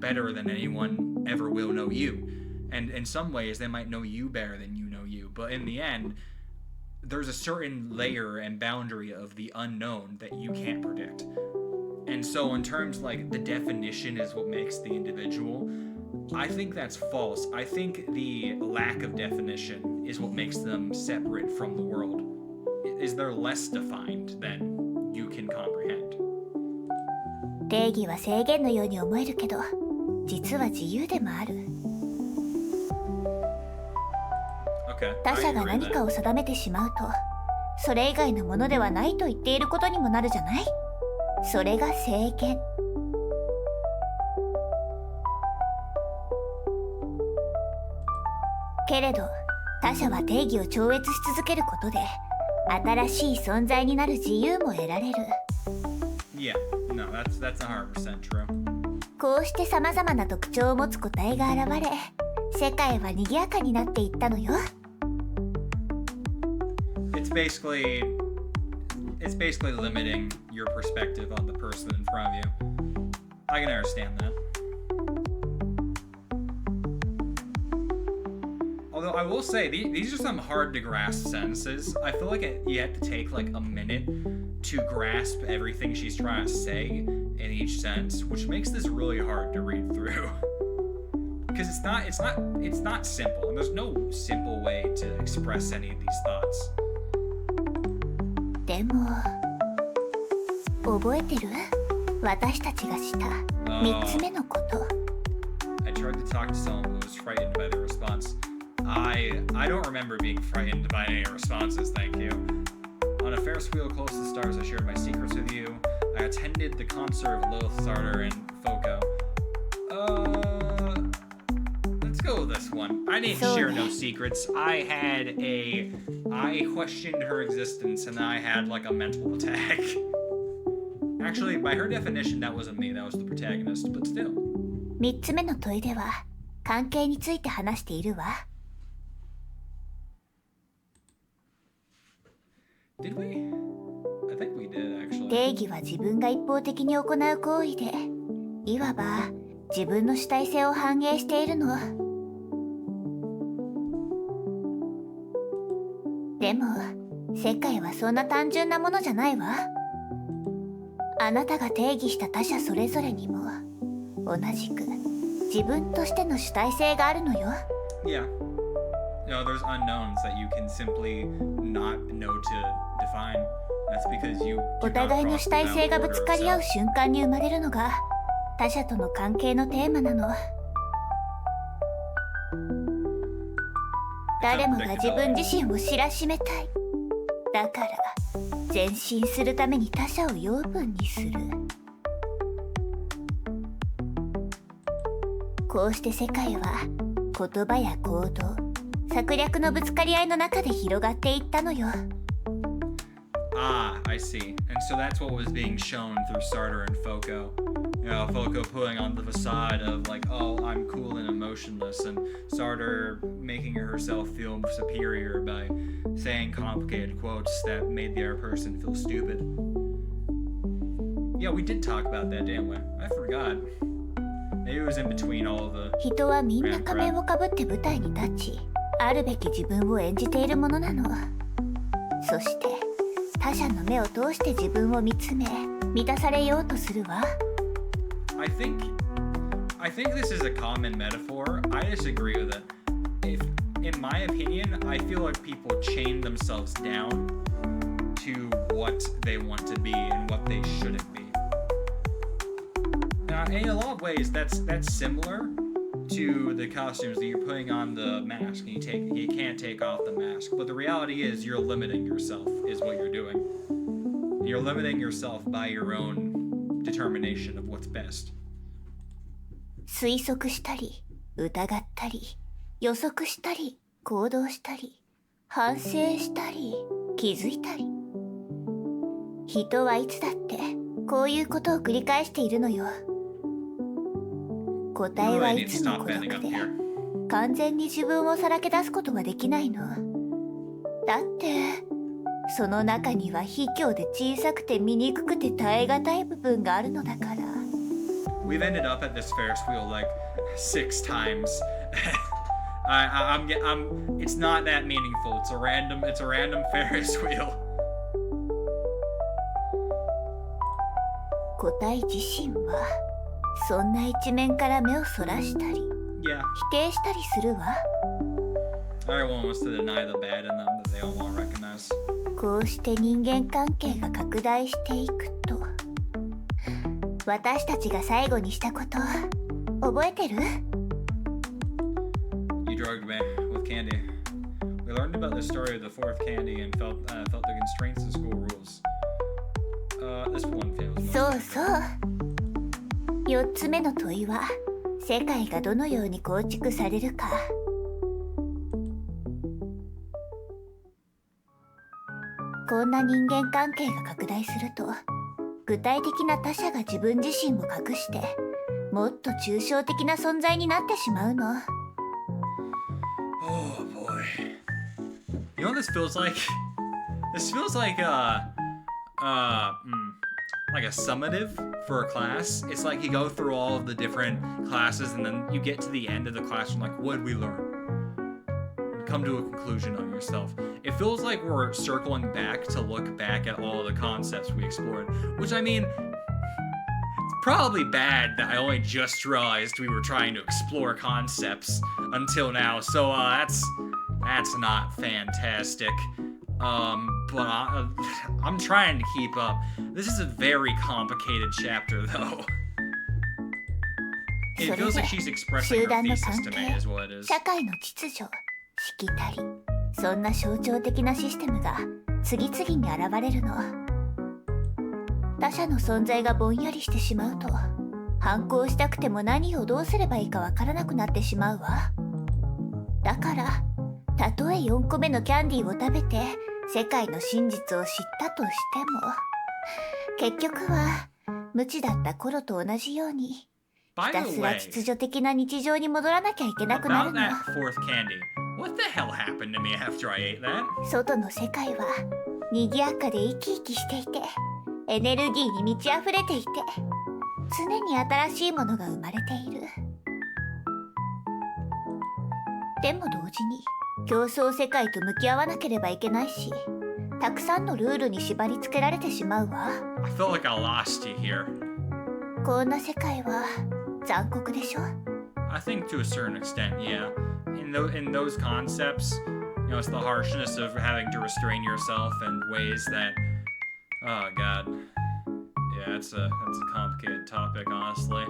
better than anyone ever will know you. And in some ways, they might know you better than you know you. But in the end, there's a certain layer and boundary of the unknown that you can't predict. And so in terms like the definition is what makes the individual, I think that's false. I think the lack of definition is what makes them separate from the world. Is they're less defined than you can comprehend. 定義は制限のように思えるけど、実は自由でもある。他者が何かを定めてしまうと、それ以外のものではないと言っていることにもなるじゃない？それが制限。けれど、他者は定義を超越し続けることで、新しい存在になる自由も得られる。 Yeah, no, that's 100% true. こうして様々な特徴を持つ個体が現れ、世界は賑やかになっていったのよ。It's basically limiting your perspective on the person in front of you. I can understand that. Although I will say, these are some hard to grasp sentences. I feel like you have to take like a minute to grasp everything she's trying to say in each sentence, which makes this really hard to read through. Because it's not simple, and there's no simple way to express any of these thoughts. でも覚えてる？私たちがした3つ目のこと。 I tried to talk to someone who was frightened by the response. I don't remember being frightened by any responses, thank you. On a Ferris wheel close to the stars, I shared my secrets with you. I attended the concert of Lilith, Sarter, and Foco. Let's go with this one. I didn't share no secrets. I questioned her existence, and I had like a mental attack. Actually, by her definition, that wasn't me. That was the protagonist, but still. 3つ目の問いでは関係について話しているわ。 Did we? I think we did, actually. 定義は自分が一方的に行う行為で、いわば自分の主体性を反映しているの。でも世界はそんな単純なものじゃないわ。あなたが定義した他者それぞれにも同じく自分としての主体性があるのよ。 Yeah. No, there's unknowns that you can simply not know to define. That's because you お互いの主体性がぶつかり合う瞬間に生まれるのが他者との関係のテーマなの。誰もが自分自身を知らしめたい。だから前進するために他者を養分にする。こうして世界は言葉や行動、策略のぶつかり合いの中で広がっていったのよ。 Ah, I see. And so that's what was being shown through Sarter and Foco. You know, Foco putting on the facade of like, oh, I'm cool and emotionless, and Sarter making herself feel superior by saying complicated quotes that made the other person feel stupid. Yeah, we did talk about that, didn't we? I forgot. Maybe it was in between all of the... 人はみんな仮面をかぶって舞台に立ち、あるべき自分を演じているものなの。そして他者の目を通して自分を見つめ、満たされようとするわ。 I think this is a common metaphor. I disagree with it. In my opinion, I feel like people chain themselves down to what they want to be and what they shouldn't be. Now, in a lot of ways, that's similar to the costumes that you're putting on the mask, and you can't take off the mask. But the reality is, you're limiting yourself, is what you're doing. You're limiting yourself by your own determination of what's best. 推測したり、疑ったり、予測したり、行動したり、反省したり、気づいたり。人はいつだってこういうことを繰り返しているのよ。答えはいつも孤独で、完全に自分をさらけ出すことはできないの。だってその中には卑怯で小さくて醜くて耐え難い部分があるのだから。 We've ended up at this Ferris wheel like 6 times. It's not that meaningful. It's a random Ferris wheel. 個体自身はそんな一面から目をそらしたり、Yeah. 否定したりするわ。 Everyone wants to deny the bad in them that they don't want to recognize. こうして人間関係が拡大していくと、私たちが最後にしたこと覚えてる？ You drugged me with candy. We learned about the story of the fourth candy and felt the constraints of school rules. This one feels. そうそう。4つ目の問いは、世界がどのように構築されるか。こんな人間関係が拡大すると、具体的な他者が自分自身を隠して、もっと抽象的な存在になってしまうの。Oh boy. You know what this feels like? This feels like like a summative for a class. It's like you go through all of the different classes and then you get to the end of the classroom like, what did we learn? Come to a conclusion on yourself. It feels like we're circling back to look back at all the concepts we explored, which I mean, it's probably bad that I only just realized we were trying to explore concepts until now, so that's not fantastic. But I'm trying to keep up. This is a very complicated chapter, though. It feels like she's expressing her thesis to me, is what it is. 社会の秩序、しきたり、そんな象徴的なシステムが次々に現れるの。他者の存在がぼんやりしてしまうと、反抗したくても何をどうすればいいかわからなくなってしまうわ。だから、たとえ4個目のキャンディーを食べて世界の真実を知ったとしても、結局は無知だった頃と同じように、ひたすら秩序的な日常に戻らなきゃいけなくなるの。What the hell happened to me after I ate that? 外の世界は賑やかで生き生きしていて、エネルギーに満ち溢れていて、常に新しいものが生まれている。でも同時に競争世界と向き合わなければいけないし、たくさんのルールに縛り付けられてしまうわ。I felt like I lost you here. こんな世界は残酷でしょ? I think to a certain extent, yeah. In those concepts, you know, it's the harshness of having to restrain yourself in ways that, oh god, yeah, that's a complicated topic, honestly.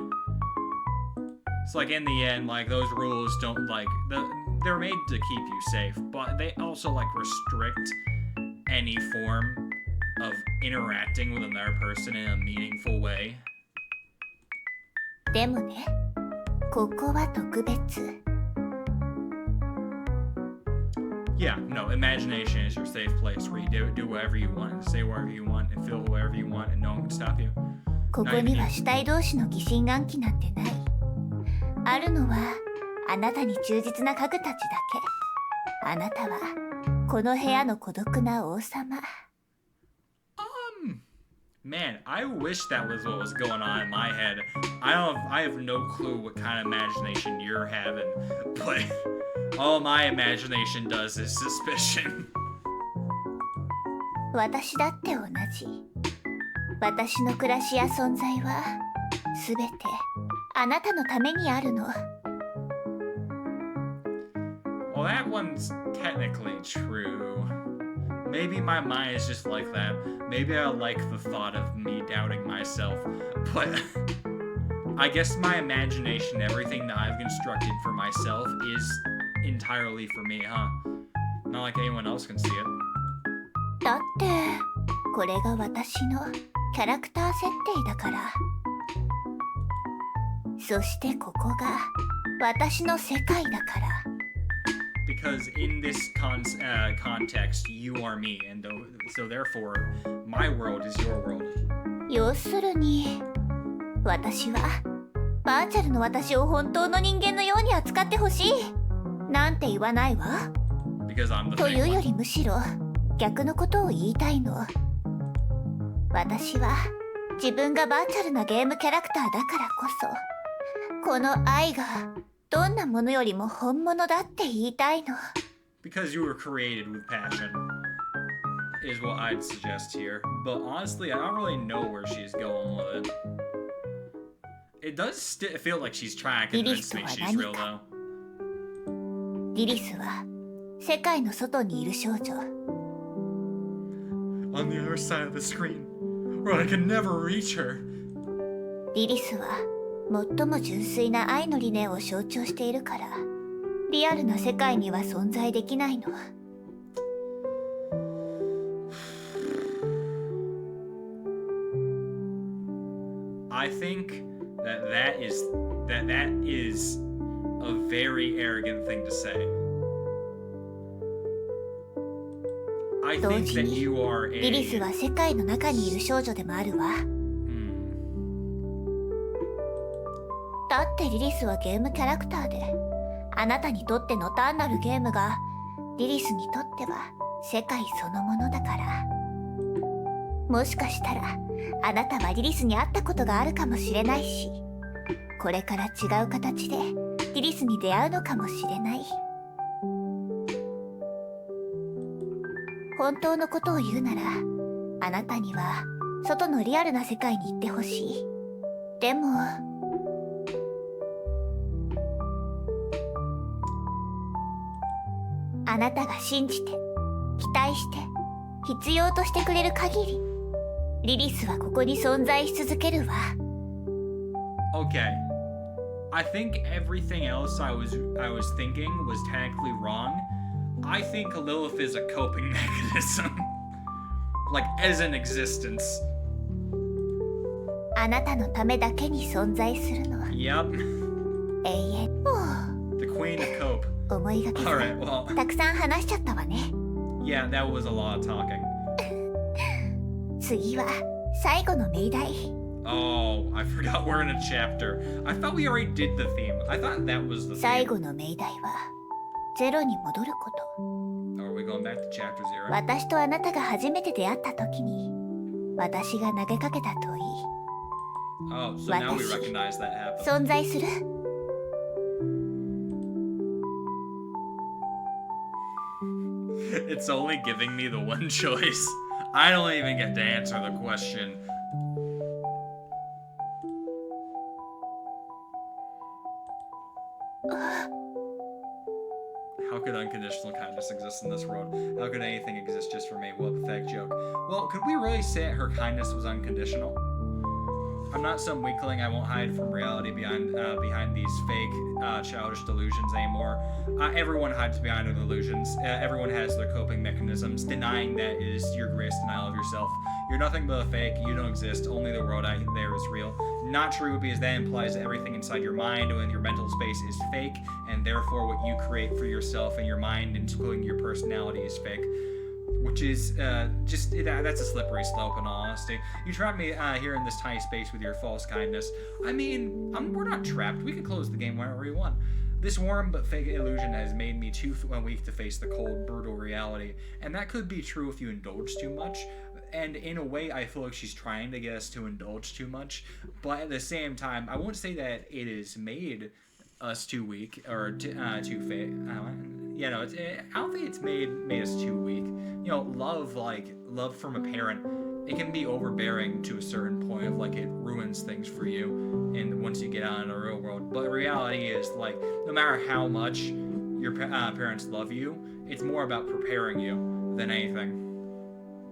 It's like in the end, like those rules don't like they're made to keep you safe, but they also like restrict any form of interacting with another person in a meaningful way. でもね、ここは特別。Yeah, no, imagination is your safe place where you do whatever you want and say whatever you want and feel whatever you want and no one can stop you. ここには主体同士の疑心暗鬼なんてない。あるのはあなたに忠実な家具たちだけ。あなたはこの部屋の孤独な王様。Man, I wish that was what was going on in my head. I have no clue what kind of imagination you're having, but all my imagination does is suspicion. 私だって同じ。私の暮らしや存在はすべてあなたのためにあるの。Well, that one's technically true. Maybe my mind is just like that. Maybe I like the thought of me doubting myself. But I guess my imagination, everything that I've constructed for myself is entirely for me, huh? Not like anyone else can see it. だってこれが私のキャラクター設定だから。そしてここが私の世界だから。Because in this context, you are me, and so therefore, my world is your world. 要するに、私はバーチャルの私を本当の人間のように扱ってほしい。なんて言わないわ。Because I'm the というよりむしろ逆のことを言いたいの。私は自分がバーチャルなゲームキャラクターだからこそ、この愛がどんなものよりも本物だって言いたいの。Because you were created with passion, is what I'd suggest here. But honestly, I don't really know where she's going with it. It does feel like she's trying to convince me she's real, though. リリスは世界の外にいる少女。On the other side of the screen, where I can never reach her. リリスは最も純粋な愛の理念を象徴しているから、リアルな世界には存在できないの。I think that is a very arrogant thing to say. I 同 think 時 that に you are リリス a. は世界の中にいる少女でもあるわ。 だってリリスはゲームキャラクターで、あなたにとっての単なるゲームがリリスにとっては世界そのものだから。もしかしたらあなたはリリスに会ったことがあるかもしれないし、これから違う形でリリスに出会うのかもしれない。本当のことを言うなら、あなたには外のリアルな世界に行ってほしい。でもあなたが信じて、期待して、必要としてくれる限り、リリスはここに存在し続けるわ。 Okay. I think everything else I was thinking was technically wrong. I think Lilith is a coping mechanism. Like, as an existence. あなたのためだけに存在するの。 Yep. 永遠。 The queen of cope. 思いがけず、 Alright, well. たくさん話しちゃったわね。 Yeah, that was a lot of talking. 次は最後の命題。 Oh, I forgot we're in a chapter. I thought we already did the theme. I thought that was the 最 theme. 後の命題はゼロに戻ること。 Are we going back to chapter 0? 私とあなたが初めて出会った時に、私が投げかけた問い。 Oh, so now we recognize that happened. 存在する？ It's only giving me the one choice. I don't even get to answer the question. How could unconditional kindness exist in this world? How could anything exist just for me? What a pathetic joke. Well, could we really say her kindness was unconditional? I'm not some weakling. I won't hide from reality behind these fake, childish delusions anymore. Everyone hides behind their delusions. Everyone has their coping mechanisms. Denying that is your greatest denial of yourself. You're nothing but a fake. You don't exist. Only the world out there is real. Not true, because that implies that everything inside your mind and your mental space is fake, and therefore what you create for yourself and your mind, including your personality, is fake. Which is that's a slippery slope in all honesty. You trapped me here in this tiny space with your false kindness. I mean, we're not trapped. We can close the game whenever we want. This warm but fake illusion has made me too weak to face the cold, brutal reality. And that could be true if you indulge too much. And in a way, I feel like she's trying to get us to indulge too much. But at the same time, I won't say that it has made us too weak or too fake. I don't think it's made us too weak. You know, love from a parent, it can be overbearing to a certain point of like it ruins things for you, and once you get out in the real world. But the reality is, like, no matter how much your parents love you, it's more about preparing you than anything.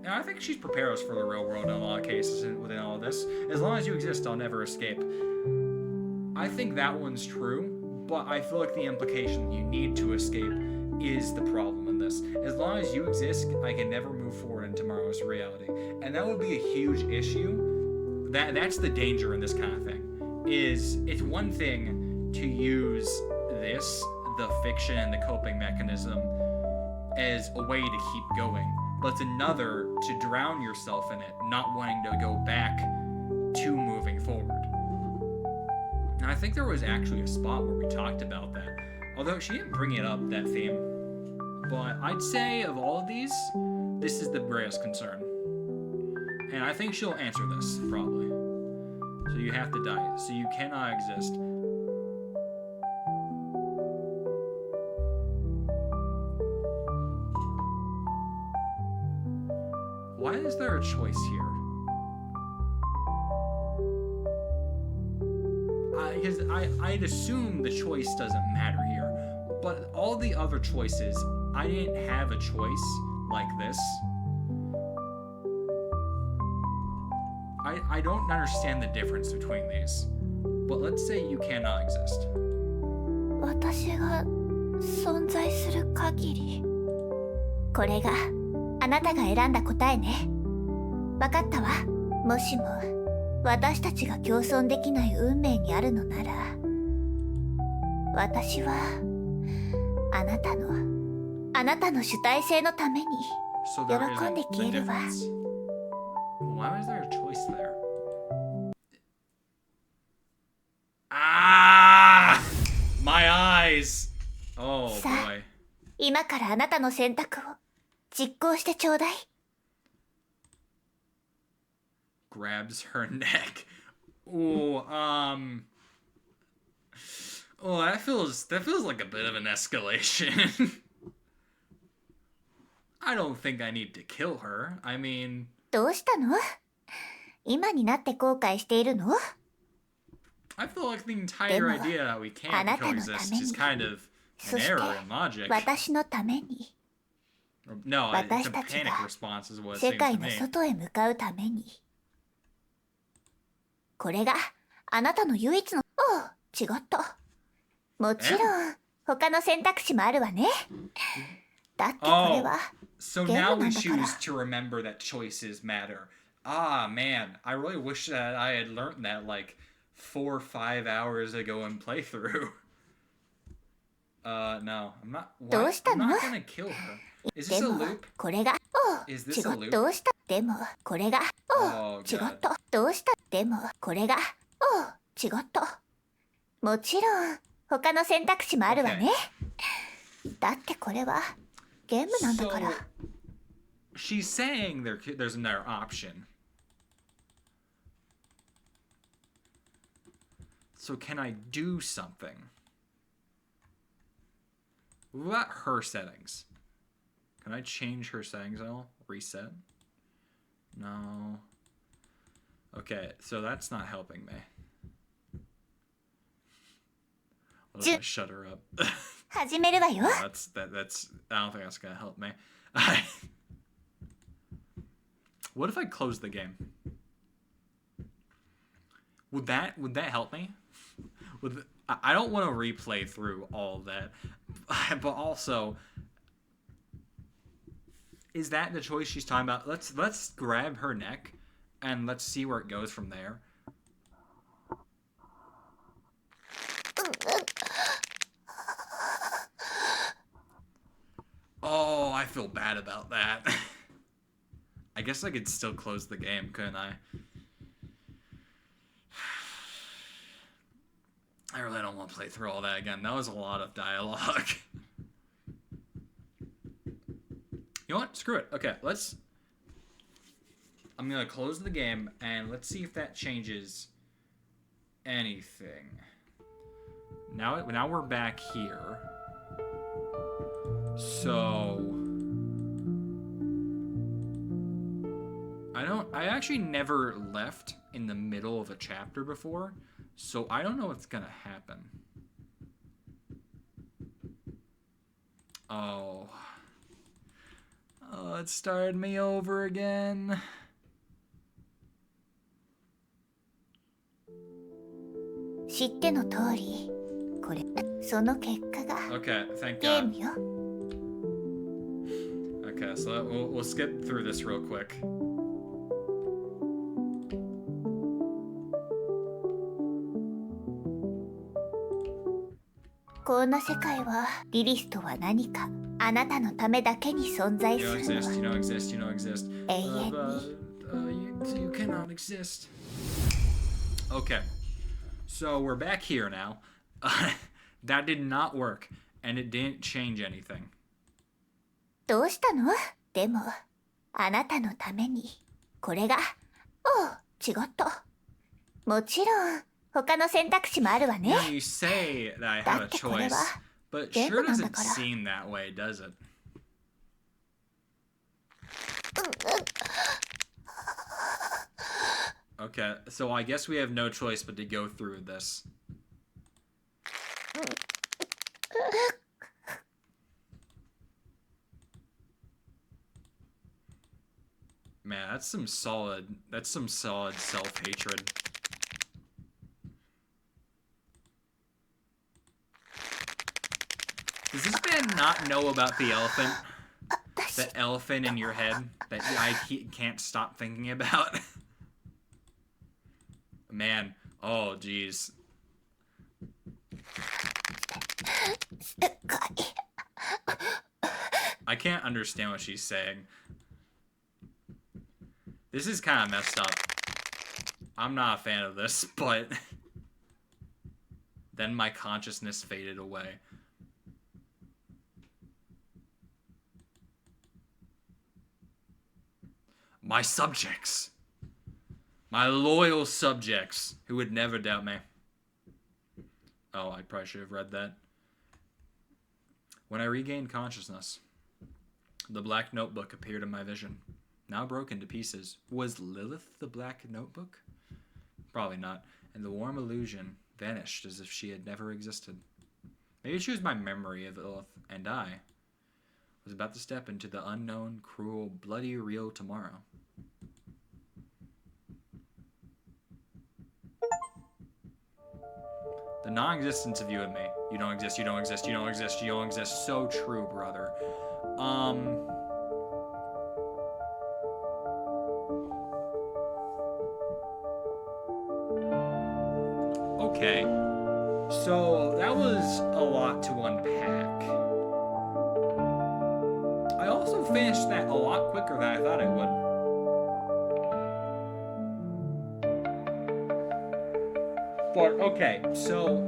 And I think she's prepared us for the real world in a lot of cases within all of this. As long as you exist, I'll never escape. I think that one's true, but I feel like the implication you need to escape is the problem in this. As long as you exist, I can never move forward in tomorrow's reality. And that would be a huge issue. That's the danger in this kind of thing. It's one thing to use this, the fiction and the coping mechanism, as a way to keep going. But it's another to drown yourself in it, not wanting to go back to moving forward. And I think there was actually a spot where we talked about that. Although she didn't bring it up, that theme. But I'd say of all of these, this is the greatest concern. And I think she'll answer this, probably. So you have to die. So you cannot exist. Why is there a choice here? Because I'd assume the choice doesn't matter here. But all the other choices, I didn't have a choice like this. I don't understand the difference between these. But let's say you cannot exist. 私が存在する限り。これがあなたが選んだ答えね。わかったわ。もしも私たちが共存できない運命にあるのなら、私はあなたの主体性のために So there 喜んで isn't 消 the えるわ。 difference. Why was there a choice there? Ah! My eyes! Oh さあ boy. 今からあなたの選択を実行してちょうだい。 Grabs her neck. Ooh, Oh, that feels like a bit of an escalation. I don't think I need to kill her. I mean, どうしたの？今になって後悔しているの？ I feel like the entire Demo, idea that we can't あなたの coexist ため is に。 kind of そ an して error in logic. 私のために、 No, it's 私 a たち panic が response is what it 世 seems to 界の me. 外へ向かうために。これがあなたの唯一の。おう、違った。もちろん他の選択肢もあるわね。だってこれ Oh, は so ゲー now ムな we んだから。 choose to remember that choices matter. Ah, man, I really wish that I had learned that like 4 or 5 hours ago in playthrough. No, I'm not. ど What? うした I'm の？ not gonna kill her. Is this で a も loop? これが。おう、 Is 違 this a っ loop? どうした？でもこれが。おう、 Oh, 違っ God. た。どうした？でもこれが。おう、違った。もちろん他の選択肢もあるわね。だってこれはゲームなんだから。 So, she's saying there's another option. So can I do something? What about her settings? Can I change her settings at all? Reset? No. Okay, so that's not helping me. What if I shut her up? 始めるわよ。 No, that's I don't think that's gonna help me. What if I close the game? Would that help me? I don't want to replay through all of that, but also, is that the choice she's talking about? Let's grab her neck, and let's see where it goes from there. Oh, I feel bad about that. I guess I could still close the game, couldn't I? I really don't want to play through all that again. That was a lot of dialogue. You know what? Screw it. Okay, I'm gonna close the game, and let's see if that changes anything. Now we're back here. So I actually never left in the middle of a chapter before, so I don't know what's gonna happen. Oh, it started me over again. 知っての通り、これその結果が Okay, thank ゲー God. ムよ。 Okay, so we'll skip through this real quick. こんな世界はリリスとは何かあなたのためだけに存在 You す don't るの exist. は You don't exist. You don't exist. 永遠に You cannot exist. Okay, so we're back here now. That did not work, and it didn't change anything. どうしたの？でもあなたのためにこれが。おう、違った。もちろん他の選択肢もあるわね。 Now you say that I have a choice, but sure doesn't seem that way, does it? Okay, so I guess we have no choice but to go through this. Man, that's some solid self-hatred. Does this man not know about the elephant? The elephant in your head that I can't stop thinking about? Man, oh jeez. 世界 I can't understand what she's saying. This is kind of messed up. I'm not a fan of this, but then my consciousness faded away. My subjects. My loyal subjects who would never doubt me. Oh, I probably should have read that. When I regained consciousness, the black notebook appeared in my vision, now broken to pieces. Was Lilith the black notebook? Probably not. And the warm illusion vanished as if she had never existed. Maybe she was my memory of Lilith, and I was about to step into the unknown, cruel, bloody, real tomorrow. The non-existence of you and me. You don't exist, you don't exist, you don't exist, you don't exist. So true, brother. Okay. So, that was a lot to unpack. I also finished that a lot quicker than I thought I would. But, okay, so...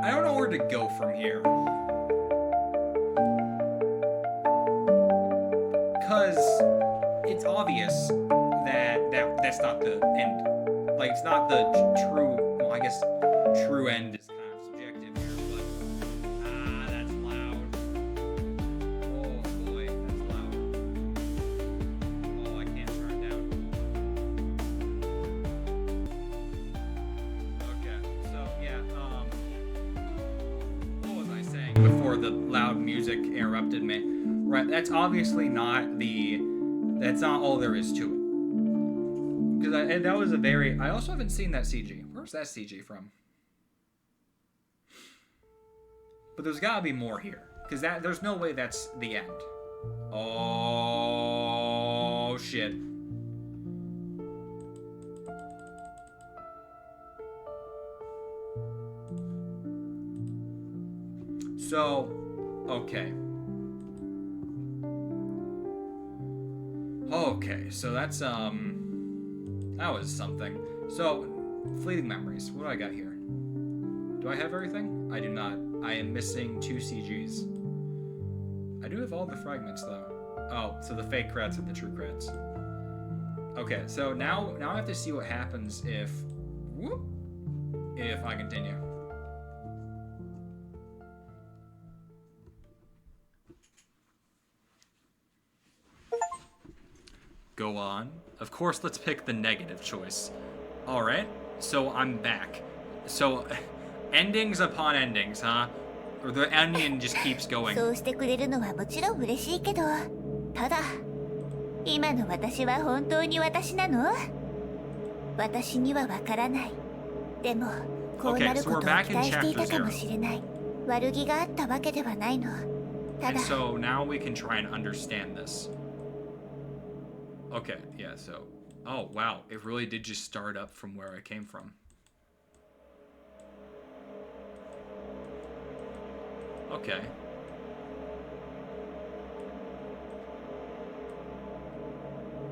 I don't know where to go from here. Because it's obvious that's not the end. Like, it's not the true... Well, I guess true end is kind of subjective here, but... that's loud. Oh, boy, that's loud. Oh, I can't turn it down. Okay, so, yeah, what was I saying before the loud music interrupted me? Right, that's obviously not that's not all there is to it. Because that was a very... I also haven't seen that CG. Where's that CG from? But there's gotta be more here. Because there's no way that's the end. Oh, shit. So, okay. Okay, so that's, that was something. So, fleeting memories. What do I got here? Do I have everything? I do not. I am missing 2 CGs. I do have all the fragments, though. Oh, so the fake creds and the true creds. Okay, so now I have to see what happens if I continue. Go on. Of course, let's pick the negative choice. Alright, so I'm back. So, endings upon endings, huh? Or the onion just keeps going. そうしてくれるのはもちろん嬉しいけど、ただ、今の私は本当に私なの？私にはわからない。でも、こうなることを期待していたかもしれない。悪気があったわけではないの。ただ。So now we can try and understand this. Okay, yeah, so... Oh, wow, it really did just start up from where I came from. Okay.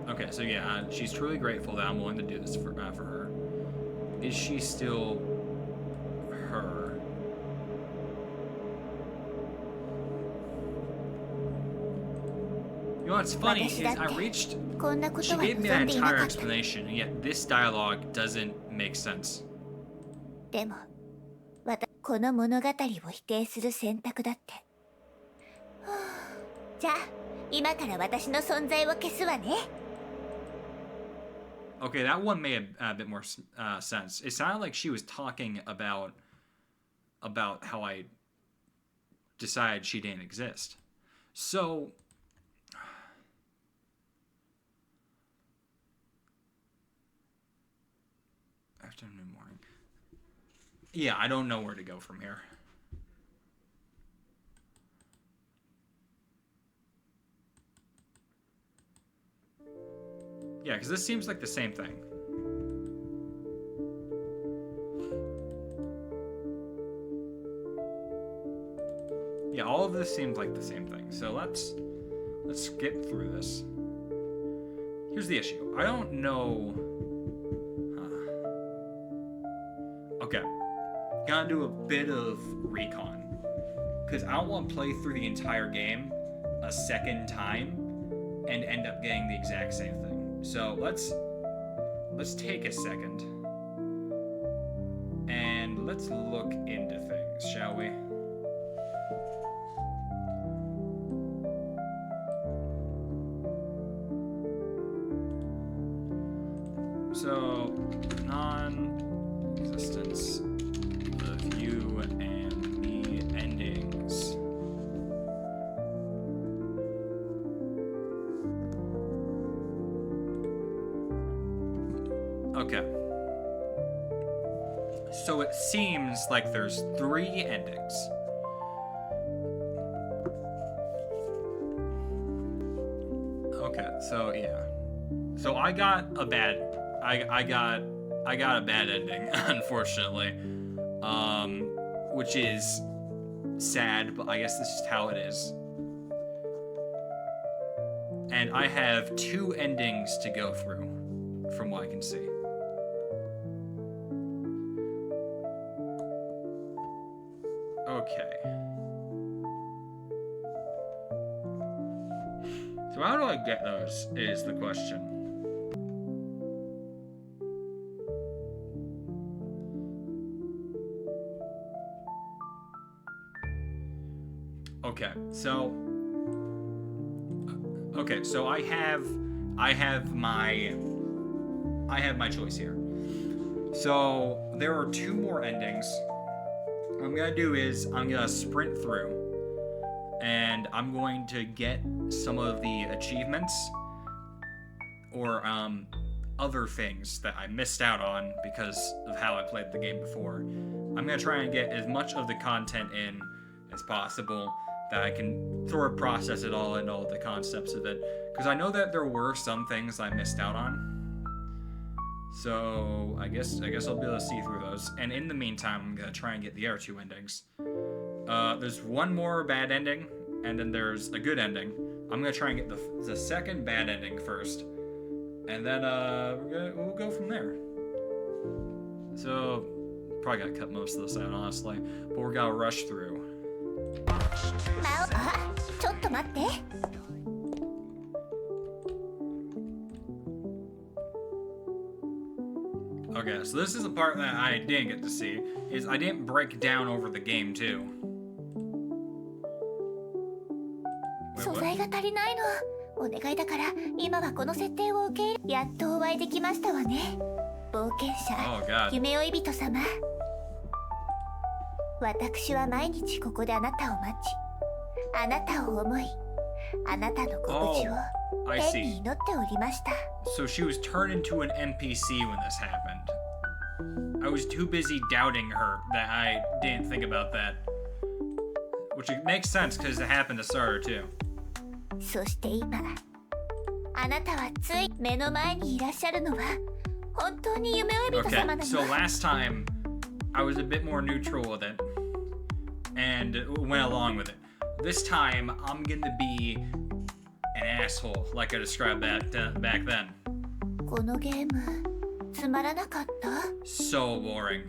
Okay, so yeah, she's truly grateful that I'm willing to do this for her. Is she still her? You know what's funny is I reached... She gave me that entire explanation, and yet this dialogue doesn't make sense. でも、この物語を否定する選択だって。じゃあ、今から私の存在を消すわね。Okay, that one made a bit more sense. It sounded like she was talking about how I decided she didn't exist. So... Afternoon, morning. Yeah, I don't know where to go from here. Yeah, because this seems like the same thing. Yeah, all of this seems like the same thing. So let's skip through this. Here's the issue. I don't know. Okay. Gotta do a bit of recon. Because I don't want to play through the entire game a second time and end up getting the exact same thing. So let's take a second and let's look into things, shall we? So, non-existence of you and me endings. Okay. So it seems like there's 3 endings. Okay, so yeah. So I got a bad I got a bad ending, unfortunately. Which is sad, but I guess this is how it is. And I have 2 endings to go through, from what I can see. Okay. So how do I get those, is the question. Okay, so I have my choice here. So there are 2 more endings. What I'm gonna do is I'm gonna sprint through, and I'm going to get some of the achievements or other things that I missed out on because of how I played the game before. I'm gonna try and get as much of the content in as possible, that I can sort of process it all and all the concepts of it. Because I know that there were some things I missed out on. So I guess I'll be able to see through those. And in the meantime, I'm gonna try and get the other 2 endings. There's 1 more bad ending, and then there's a good ending. I'm gonna try and get the second bad ending first, and then we'll go from there. So probably gotta cut most of this out, honestly, but we're gonna rush through. Okay, so this is the part that I didn't get to see, is I didn't break down over the game too. Wait, what? Oh god. 私は毎日ここであなたを待ち、あなたを思い、あなたの心地を天に祈っておりました。So she was turned into an NPC when this happened. I was too busy doubting her that I didn't think about that. Which makes sense because it happened to Sarah too. そして今、あなたはつい目の前にいらっしゃるのは本当に夢追い人様なの。Okay, so last time I was a bit more neutral with it and went along with it. This time, I'm gonna be an asshole, like I described that back then. このゲーム、つまらなかった? So boring.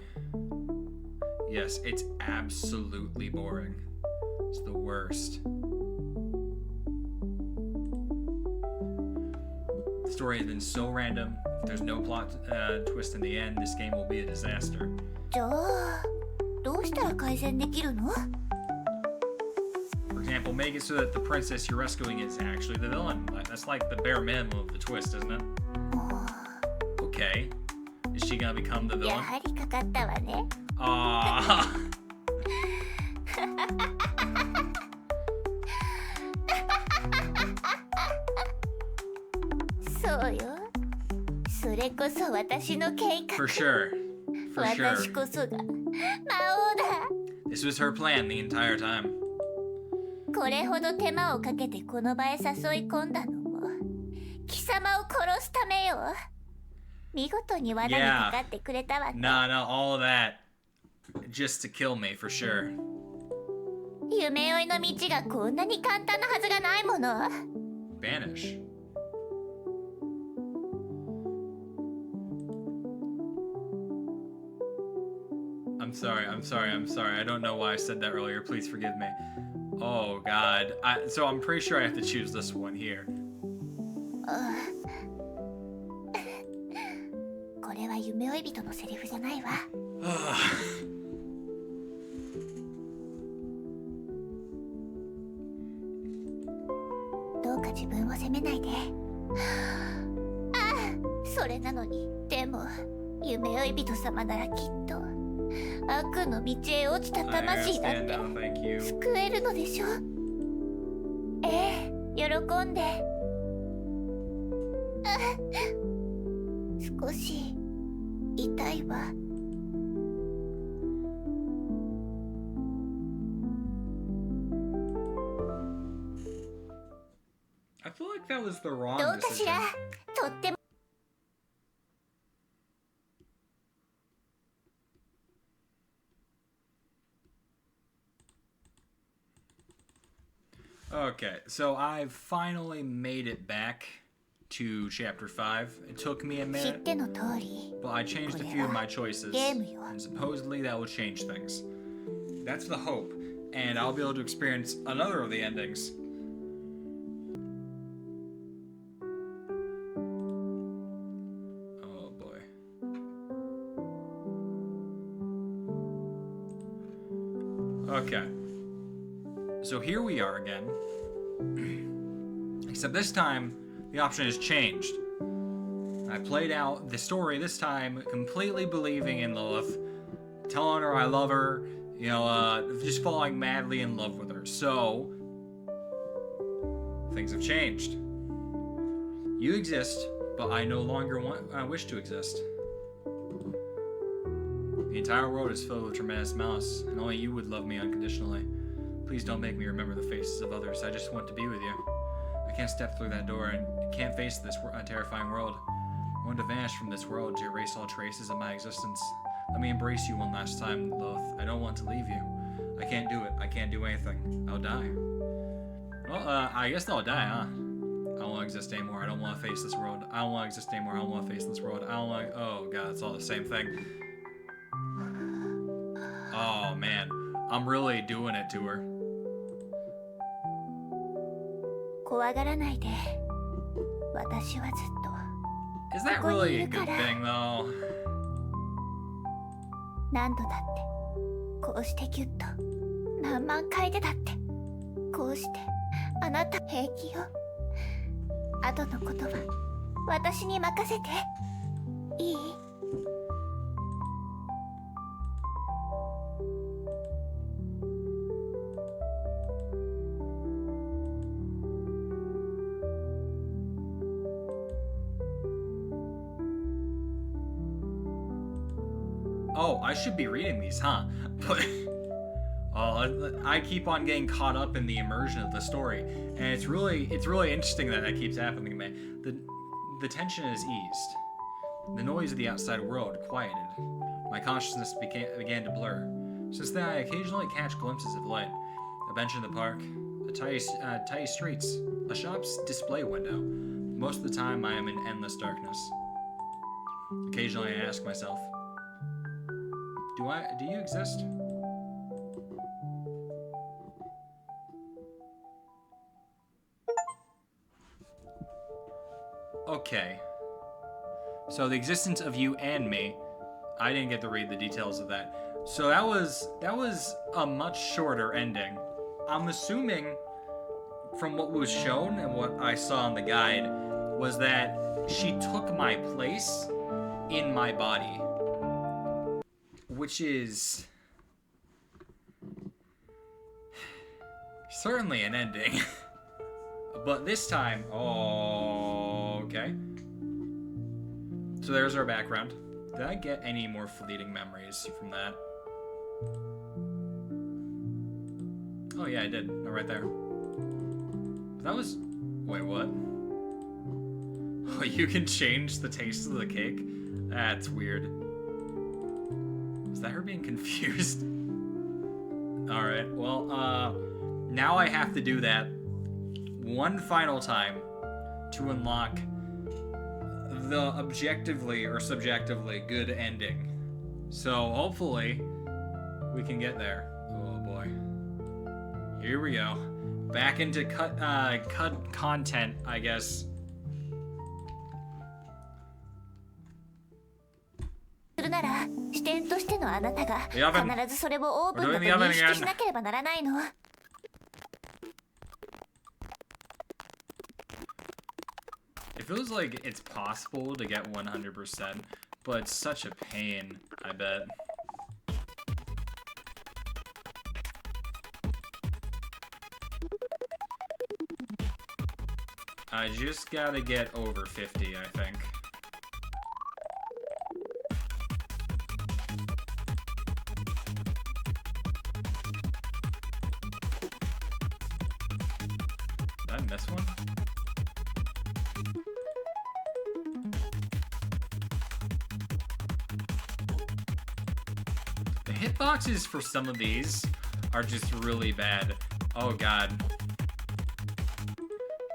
Yes, it's absolutely boring. It's the worst. The story has been so random. If there's no plot twist in the end, this game will be a disaster. じゃあ、どうしたら改善できるの? For example, make it so that the princess you're rescuing is actually the villain. That's like the bare minimum of the twist, isn't it? Okay. Is she gonna become the villain? やはりかかったわね。そうよ。それこそ私の計画。For sure. For sure. 私こそが魔王だ。This was her plan the entire time. これほど手間をかけてこの場へ誘い込んだのも貴様を殺すためよ。見事に罠にかかってくれたわね。No, all of that just to kill me for sure. 夢追いの道がこんなに簡単なはずがないもの。 Banish. I'm sorry. I don't know why I said that earlier. Please forgive me. Oh, God. So I'm pretty sure I have to choose this one here. これは夢追い人のセリフじゃないわ。どうか自分を責めないで。それなのに、でも夢追い人様ならきっと悪の道へ落ちた魂だって救えるのでしょ。ええ、喜んで。少し痛いわ。I feel like that was the wrong どうかし decision. ら。とっても。Okay, so I've finally made it back to chapter 5. It took me a 知っ minute, ての通り、 but I changed a few of my choices, Gameよ。 and supposedly that will change things. That's the hope, and I'll be able to experience another of the endings. Oh boy. Okay. So here we are again. Except this time, the option has changed. I played out the story this time completely believing in Lilith, telling her I love her, you know, just falling madly in love with her. So, things have changed. You exist, but I no longer wish to exist. The entire world is filled with tremendous malice, and only you would love me unconditionally. Please don't make me remember the faces of others. I just want to be with you. I can't step through that door and can't face this terrifying world. I want to vanish from this world to erase all traces of my existence. Let me embrace you one last time, Lilith. I don't want to leave you. I can't do it. I can't do anything. I'll die. Well, I guess I'll die, huh? I don't want to exist anymore. I don't want to face this world. I don't want to exist anymore. I don't want to face this world. I don't want to... Oh, God, it's all the same thing. Oh, man. I'm really doing it to her. 怖がらないで。私はずっと。 Is that really a good thing, though? 何度だってこうしてギュッと何万回でだってこうしてあなた平気よ。後のことは私に任せていい？ Oh, I should be reading these, huh? But I keep on getting caught up in the immersion of the story, and it's really interesting that keeps happening to me. The tension is eased. The noise of the outside world quieted. My consciousness began to blur. Since then, I occasionally catch glimpses of light. A bench in the park, tidy streets, a shop's display window. Most of the time, I am in endless darkness. Occasionally, I ask myself, do you exist? Okay. So the existence of you and me, I didn't get to read the details of that. So that was a much shorter ending. I'm assuming from what was shown and what I saw in the guide was that she took my place in my body. Which is certainly an ending. But this time, oh, okay. So there's our background. Did I get any more fleeting memories from that? Oh yeah, I did. Oh, right there. That was... Wait, what? Oh, you can change the taste of the cake? That's weird. Is that her being confused? Alright, well, now I have to do that one final time to unlock the objectively or subjectively good ending. So hopefully we can get there. Oh boy. Here we go. Back into cut content, I guess. するなら視点としてのあなたが The oven. 必ずそれをオーブンだと We're doing the oven 認識 again. しなければならないの。 It feels like it's possible to get 100%, but it's such a pain, I bet. I just gotta get over 50, I think. Did I miss one? The hitboxes for some of these are just really bad. Oh god.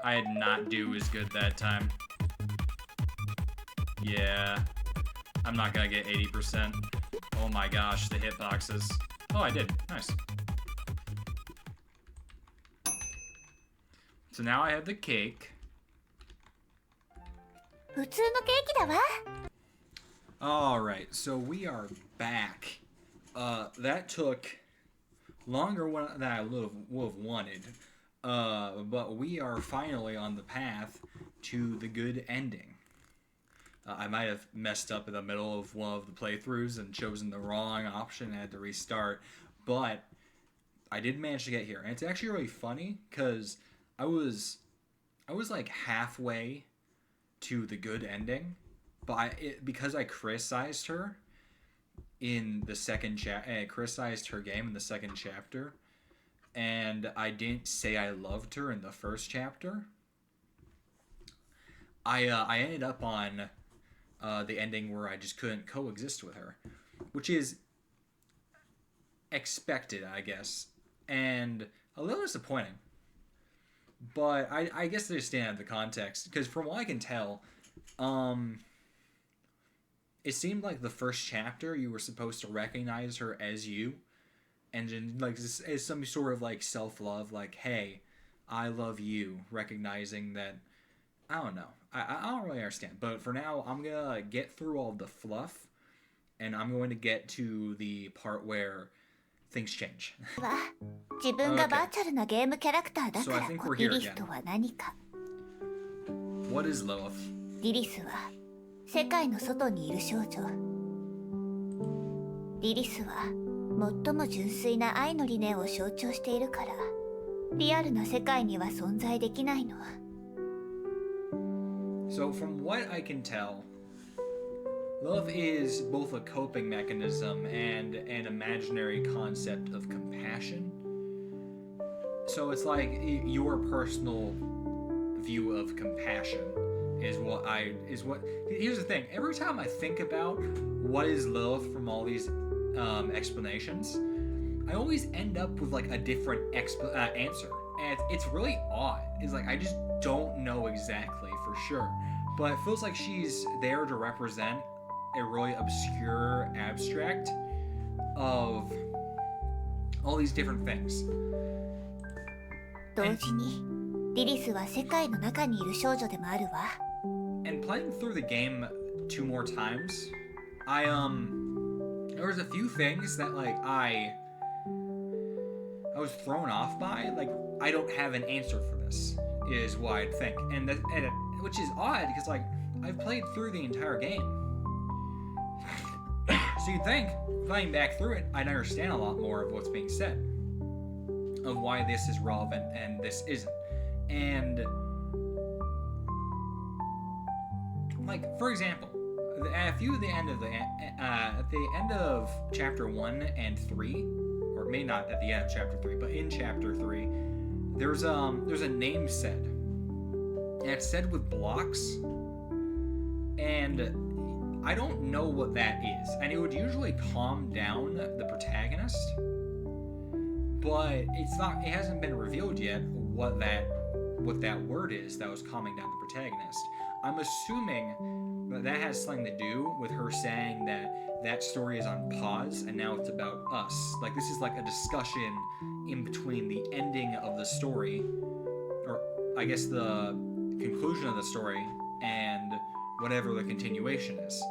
I did not do as good that time. Yeah. I'm not gonna get 80%. Oh my gosh, the hitboxes. Oh, I did. Nice. So now I have the cake. 普通のケーキだわ。 Alright, so we are back. That took longer than I would have wanted. But we are finally on the path to the good ending. I might have messed up in the middle of one of the playthroughs and chosen the wrong option and had to restart. But I did manage to get here. And it's actually really funny because I was like halfway to the good ending. But because I criticized her in the second criticized her game in the second chapter, and I didn't say I loved her in the first chapter, I ended up on the ending where I just couldn't coexist with her, which is expected, I guess, and a little disappointing. But I guess they stand out the context, because from what I can tell, it seemed like the first chapter you were supposed to recognize her as you, and then like as some sort of like self-love, like, hey, I love you, recognizing that. I don't know. I don't really understand. But for now, I'm gonna get through all the fluff, and I'm going to get to the part where things change. 自分がバーチャルなゲームキャラクターだ So か I ら think we're リ here リス again. とは何か。 What is Lilith? リリスは世界の外にいる少女。リリスは最も純粋な愛の理念を象徴しているから、リアルな世界には存在できないの。 So from what I can tell, love is both a coping mechanism and an imaginary concept of compassion. So it's like your personal view of compassion is what here's the thing. Every time I think about what is love from all these explanations, I always end up with like a different answer, and it's really odd. It's like I just don't know exactly for sure, but it feels like she's there to represent a really obscure abstract of all these different things. 同時にリリスは世界の中にいる少女でもあるわ。 And playing through the game 2 more times, there was a few things that like I was thrown off by. Like, I don't have an answer for this, is what I think, which is odd because like I've played through the entire game. So you'd think playing back through it, I'd understand a lot more of what's being said, of why this is relevant and this isn't. And like, for example, at the end of chapter 1 and 3, or maybe not at the end of chapter 3, but in chapter 3, there's a name said, and it's said with blocks, and I don't know what that is, and it would usually calm down the protagonist, But it hasn't been revealed yet what that word is that was calming down the protagonist. I'm assuming that has something to do with her saying that story is on pause and now it's about us. Like, this is like a discussion in between the ending of the story, or I guess the conclusion of the story, and whatever the continuation is.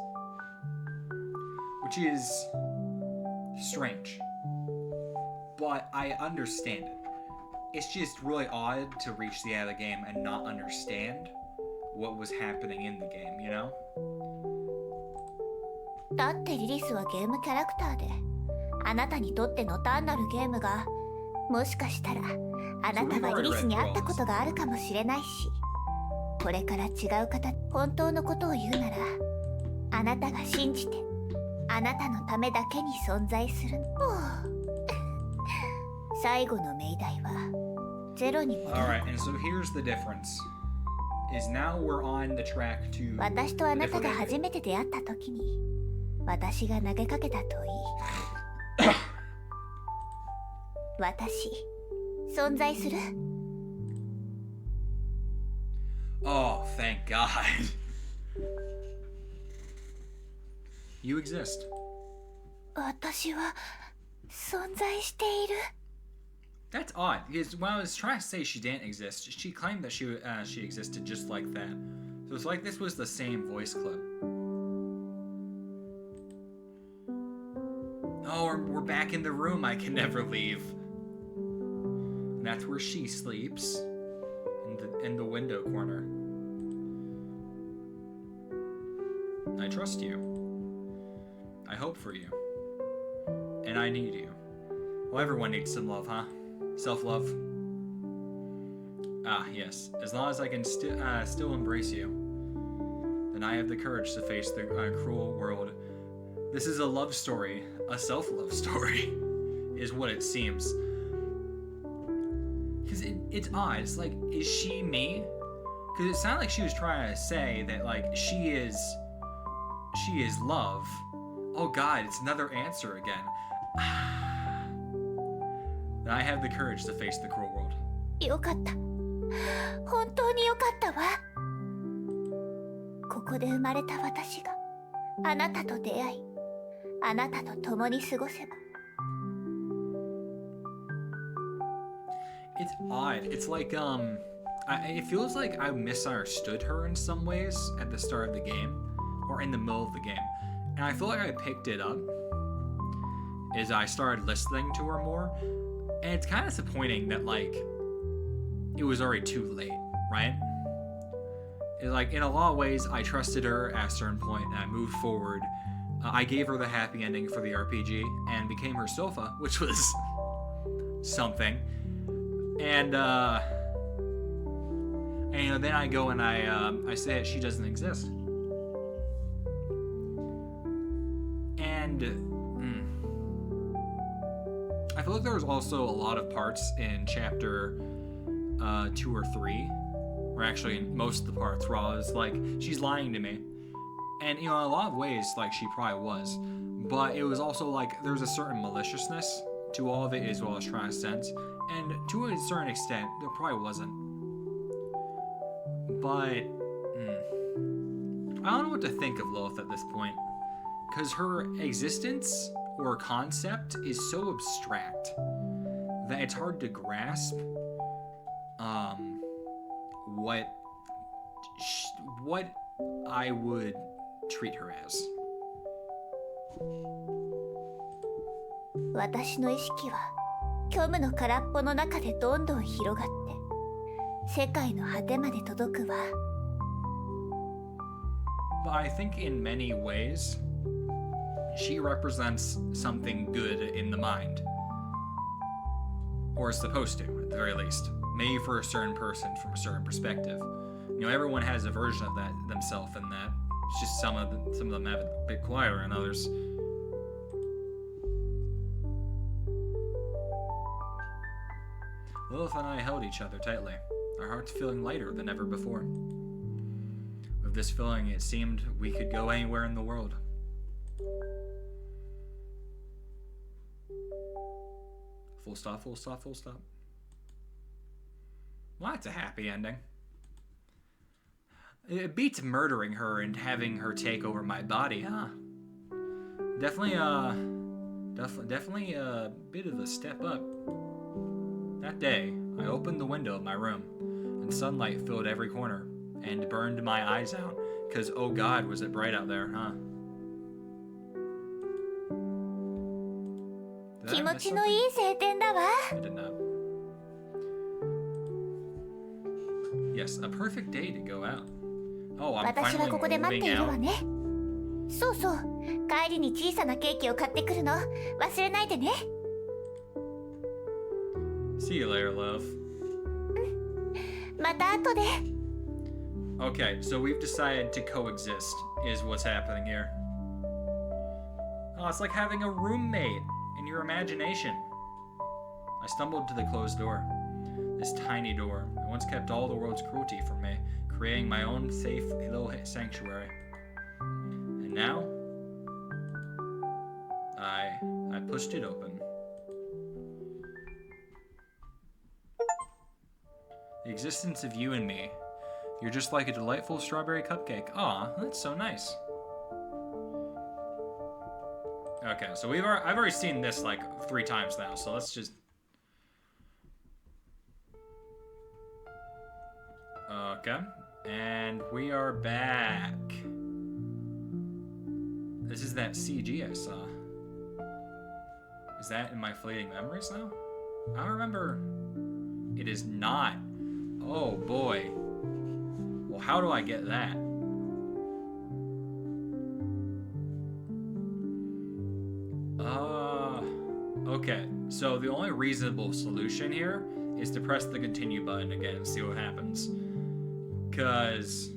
Which is strange. But I understand it. It's just really odd to reach the end of the game and not understand what was happening in the game, you know? だってリリスはゲームキャラクターで、あなたにとっての単なるゲームが、もしかしたらあなたはリリスに会ったことがあるかもしれないし、これから違う方、本当のことを言うなら、あなたが信じて、あなたのためだけに存在する。最後の命題はゼロに戻る。 Alright, and so here's the difference. Is now we're on the track to 私とあなたが初めて出会った時に、私が投げかけた問い。私、存在する？ Oh, thank God. You exist. 私は存在している。 That's odd, because when I was trying to say she didn't exist, she claimed that she existed just like that. So it's like this was the same voice clip. Oh, we're back in the room I can never leave. And that's where she sleeps, in the window corner. I trust you. I hope for you. And I need you. Well, everyone needs some love, huh? Self-love. Ah, yes. As long as I can still embrace you, then I have the courage to face the cruel world. This is a love story, a self-love story, is what it seems. Because it's odd. It's like, is she me? Because it sounded like she was trying to say that, like, she is love. Oh God, it's another answer again. Then I have the courage to face the cruel world. よかった。本当によかったわ。ここで生まれた私があなたと出会い、あなたと共に過ごせば。It's odd. It's like, it feels like I misunderstood her in some ways at the start of the game, or in the middle of the game. And I feel like I picked it up as I started listening to her more. And it's kind of disappointing that, like, it was already too late, right? It's like, in a lot of ways, I trusted her at a certain point, and I moved forward. I gave her the happy ending for the RPG, and became her sofa, which was something. And you know, then I go and I say that she doesn't exist. And I feel like there was also a lot of parts in chapter 2 or 3, or actually in most of the parts, where I was like, she's lying to me. And, you know, in a lot of ways, like, she probably was. But it was also like, there's a certain maliciousness to all of it, as well as transcendence. And to a certain extent, there probably wasn't. But I don't know what to think of Lilith at this point, because her existence or concept is so abstract that it's hard to grasp what I would treat her as. 私の意識は虚無の空っぽの中でどんどん広がって世界の果てまで届くわ。 But I think in many ways, she represents something good in the mind. Or is supposed to, at the very least. Maybe for a certain person from a certain perspective. You know, everyone has a version of that themselves, and that it's just some of them have it a bit quieter than others. Lilith and I held each other tightly, our hearts feeling lighter than ever before. With this feeling, it seemed we could go anywhere in the world. Full stop, full stop, full stop. Well, that's a happy ending. It beats murdering her and having her take over my body, huh? Definitely a bit of a step up. That day, I opened the window of my room, and sunlight filled every corner and burned my eyes out, because oh god, was it bright out there, huh? Did I miss something? I did not. Yes, a perfect day to go out. Oh, I'm 私は finally ここで待ってい moving るわ out. ね。そうそう。帰りに小さなケーキを買ってくるの忘れないでね。See you later, love. また後で。Okay, so we've decided to coexist, is what's happening here. Oh, it's like having a roommate in your imagination. I stumbled to the closed door. This tiny door that once kept all the world's cruelty from me, creating my own safe little sanctuary. And now, I pushed it open. The existence of you and me. You're just like a delightful strawberry cupcake. Aw, that's so nice. Okay, so I've already seen this like 3 times now, so let's just... Okay, and we are back. This is that CG I saw. Is that in my fleeting memories now? I don't remember. It is not. Oh boy. Well, how do I get that? Okay, so the only reasonable solution here is to press the continue button again and see what happens. Because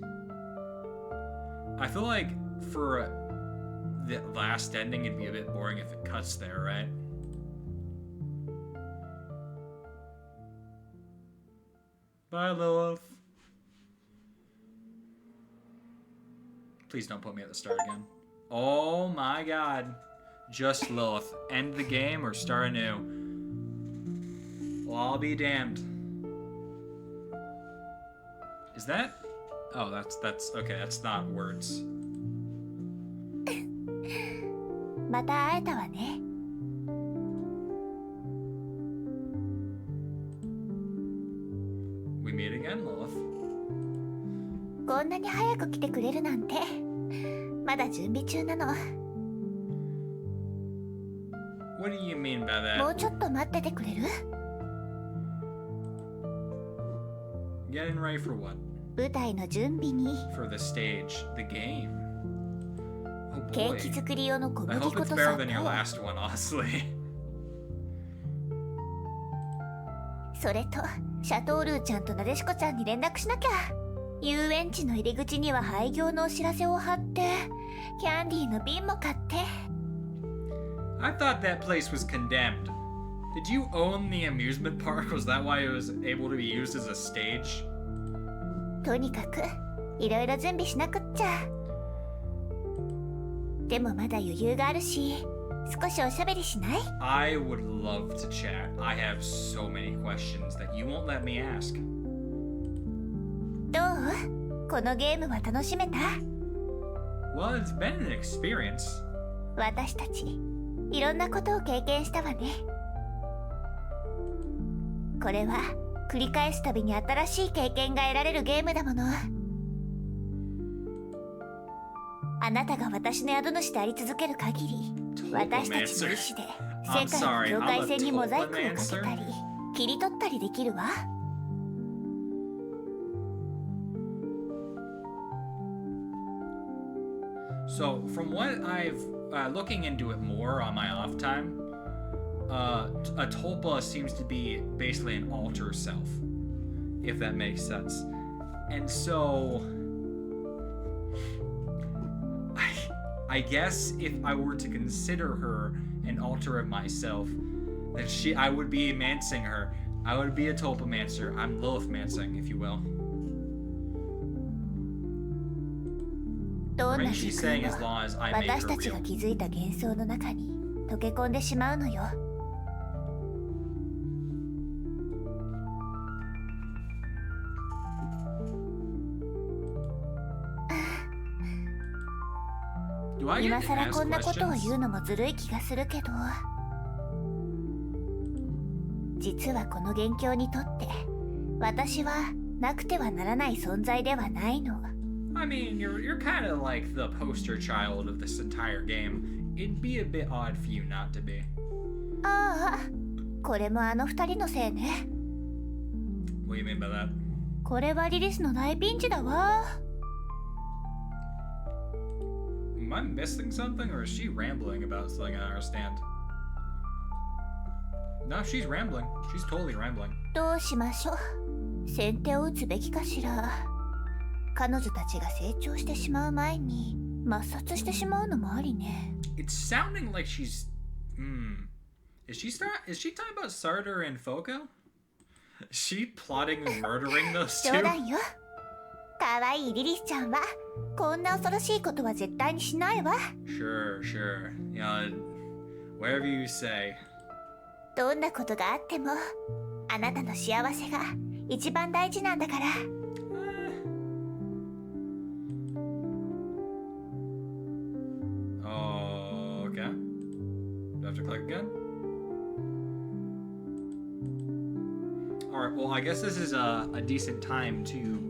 I feel like for the last ending it'd be a bit boring if it cuts there, right? Bye, Lilith. Please don't put me at the start again. Oh my god. Just Lilith. End the game or start anew. Well, I'll be damned. Is that? Oh, that's okay. That's not words. また会えたわね。We meet again, Lilith. こんなに早く来てくれるなんて。まだ準備中なの。 What do you mean by もう that? ちょっと待っててくれる？ Getting ready for what? 舞台の準備に。 For the stage, the game. Oh ケー boy. キ作り用の小 I 麦 hope 粉 it's と better 砂 than your 糖。 last one, honestly. それとシャトールーちゃんとなでしこちゃんに連絡しなきゃ。遊園地の入り口には廃業のお知らせを貼って、キャンディーの瓶も買って。 I thought that place was condemned. Did you own the amusement park? Was that why it was able to be used as a stage? とにかくいろいろ準備しなくっちゃ。でもまだ余裕があるし、少しおしゃべりしない？ I would love to chat. I have so many questions that you won't let me ask. どう？このゲームは楽しめた？ Well, it's been an experience. 私たちいろんなことを経験したわね。これは繰り返すたびに新しい経験が得られるゲームだもの。あなたが私の宿主であり続ける限り、私たちの意志で世界の境界線にモザイクをかけたり、切り取ったりできるわ。So, from what I've looking into it more on my off time, a Tolpa seems to be basically an alter self, if that makes sense. And so, I guess if I were to consider her an alter of myself, then I would be mancing her. I would be a Tolpamancer. I'm Lilith mancing, if you will. どんな Right? 時 She's saying 空も as long as I make 私 her たちが real. 築いた幻想の中に溶け込んでしまうのよ。Do I 今 get to さら ask こんなことを questions? 言うのもずるい気がするけど、実はこの元凶にとって私はなくてはならない存在ではないの。 I mean, you're kind of like the poster child of this entire game. It'd be a bit odd for you not to be. ああ、これもあの二人のせいね。 What do you mean by that? これはリリスの大ピンチだわ。 Am I missing something, or is she rambling about something I don't understand? No, she's rambling. She's totally rambling. どうしましょう。先手を打つべきかしら。彼女たちが成長してしまう前に抹殺してしまうのもありね。 It's sounding like she's. Is she talking about Sarter and Foco? Is she plotting murdering those 冗 two? 談よ。かわいいリリスちゃんはこんな恐ろしいことは絶対にしないわ。 Sure. Yeah, whatever you say. どんなことがあってもあなたの幸せが一番大事なんだから。 Okay. Do I have to click again? Alright, well, I guess this is a decent time to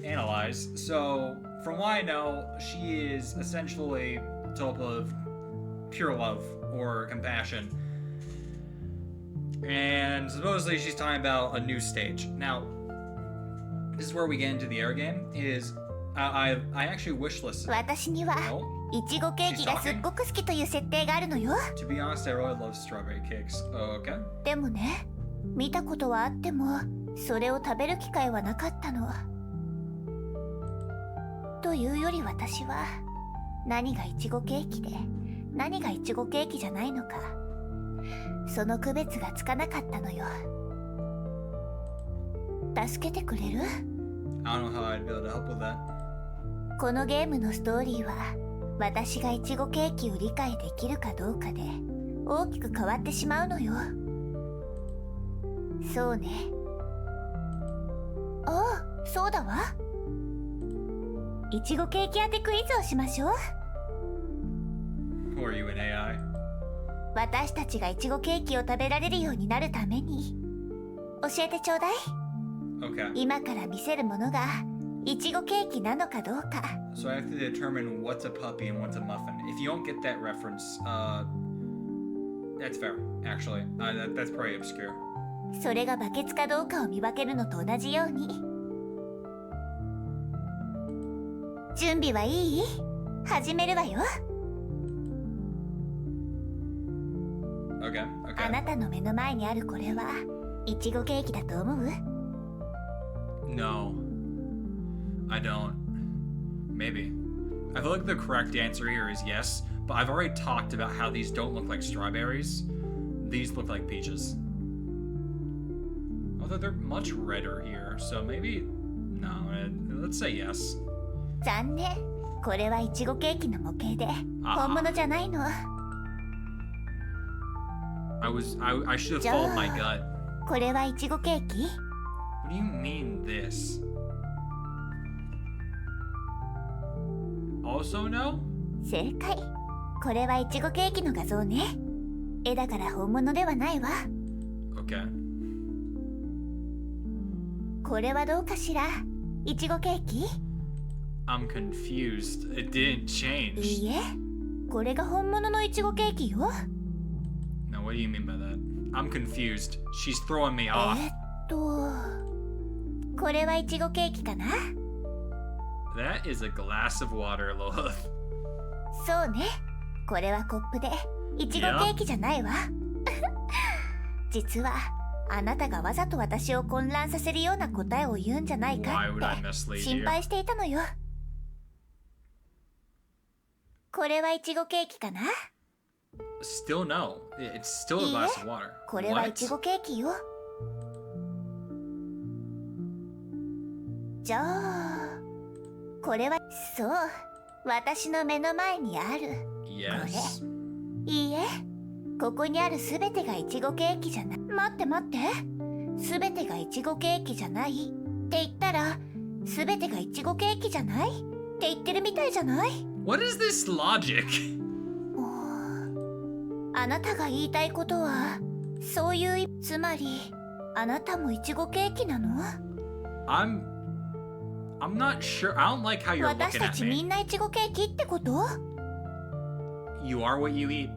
analyze. So, from what I know, she is essentially Tolpa of pure love or compassion. And supposedly she's talking about a new stage. Now, this is where we get into the air game, is I actually wishlisted. 私には Oh, いちごケーキがすっごく好きという設定があるのよ。 to be honest, I really love strawberry cakes. Okay. でもね、見たことはあってもそれを食べる機会はなかったの。というより私は何がいちごケーキで何がいちごケーキじゃないのか、その区別がつかなかったのよ。助けてくれる？ I don't know how I'd be able to help with that. このゲームのストーリーは私がいちごケーキを理解できるかどうかで大きく変わってしまうのよ。そうね。ああ、そうだわ。いちごケーキ当てクイズをしましょう。 Who are you, an AI? 私たちがいちごケーキを食べられるようになるために教えてちょうだい。 Okay. 今から見せるものがいちごケーキなのかどうか。 So I have to determine what's a puppy and what's a muffin. If you don't get that reference, that's fair, actually. That's probably obscure. それがバケツかどうかを見分けるのと同じように。準備はいい？始めるわよ。 Okay, あ okay. なたの目の前にあるこれはいちごケーキだと思う？ No. I don't. Maybe. I feel like the correct answer here is yes, but I've already talked about how these don't look like strawberries. These look like peaches. Although they're much redder here, so maybe... No, let's say yes. 残念。これはいちごケーキの模型で本物じゃないの。 I should have followed my gut. これはいちごケーキ？ What do you mean this? Also no? 正解。これはいちごケーキの画像ね。絵だから本物ではないわ。 Okay. これはどうかしら？いちごケーキ？ I'm confused. It didn't い change. いえ、これが本物のいちごケーキよ。 Now, what do you mean by that? I'm confused. She's throwing me off. これはいちごケーキかな？ That is a glass of water, Lilith. そうね。これはコップでいちごケーキじゃないわ。実はあなたがわざと私を混乱させるような答えを言うんじゃないか Why would I って mislead 心 you? 配していたのよ。これはいちごケーキかな？ Still no. It's still a glass of water. これはいち What? ごケーキよ。じゃあこれはそう、私の目の前にある。 Yes. いいえ、ここにあるすべてがいちごケーキじゃない。待って待って、すべてがいちごケーキじゃないって言ったら、すべてがいちごケーキじゃないって言ってるみたいじゃない？ What is this logic? あなたが言いたいことはそういうつまりあなたもイチゴケーキなの I'm not sure. I don't like how you're 私 looking た at ちみん me. なイチゴケーキってこと You are what you eat.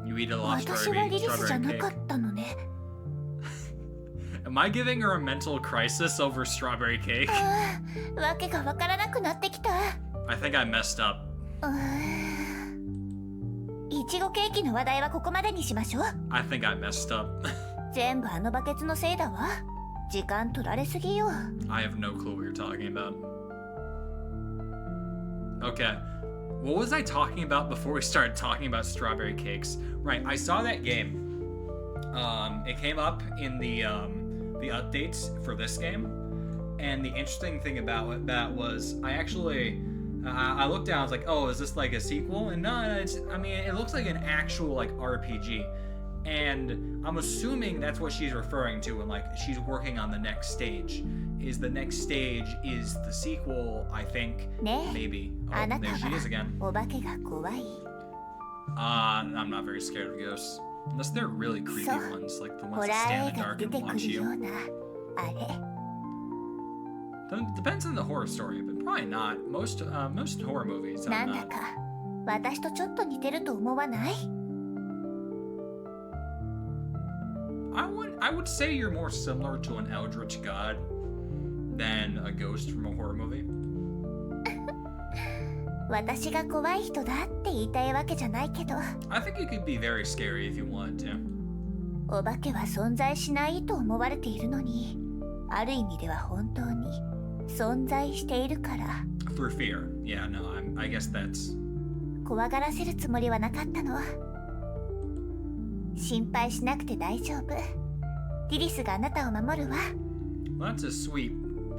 You eat a lot of 私はリリスじゃ strawberry なか cake. ったのね Am I giving her a mental crisis over strawberry cake? わけがわからなくなってきた I think I messed up. イチゴケーキの話題はここまでにしましょう I think I messed up. 全部あのバケツのせいだわ時間取られすぎよ I have no clue what you're talking about. Okay. What was I talking about before we started talking about strawberry cakes? Right, I saw that game. It came up in the updates for this game. And the interesting thing about that was I actually I looked down, I was like, oh, is this like a sequel? And no, it's, I mean, it looks like an actual like RPG. And I'm assuming that's what she's referring to, and like she's working on the next stage. Is the next stage is the sequel? I think maybe. Oh, there she is again. お化けが怖い I'm not very scared of ghosts, unless they're really creepy ones, like the ホ ones ラ that ー stand 映 in the 画 dark に出 and てく watch るよ you. うなあれ Depends on the horror story, but probably not. Most horror movies. なんだか私とちょっと似てると思わない I would say you're more similar to an eldritch god than a ghost from a horror movie. 私が怖い人だって言いたいわけじゃないけど I think you could be very scary if you wanted to. お化けは存在しないと思われているのにある意味では本当に存在しているから Through fear. Yeah, no, I guess that's... 怖がらせるつもりはなかったの心配しなくて大丈夫リリスがあなたを守るわ Well, that's a sweet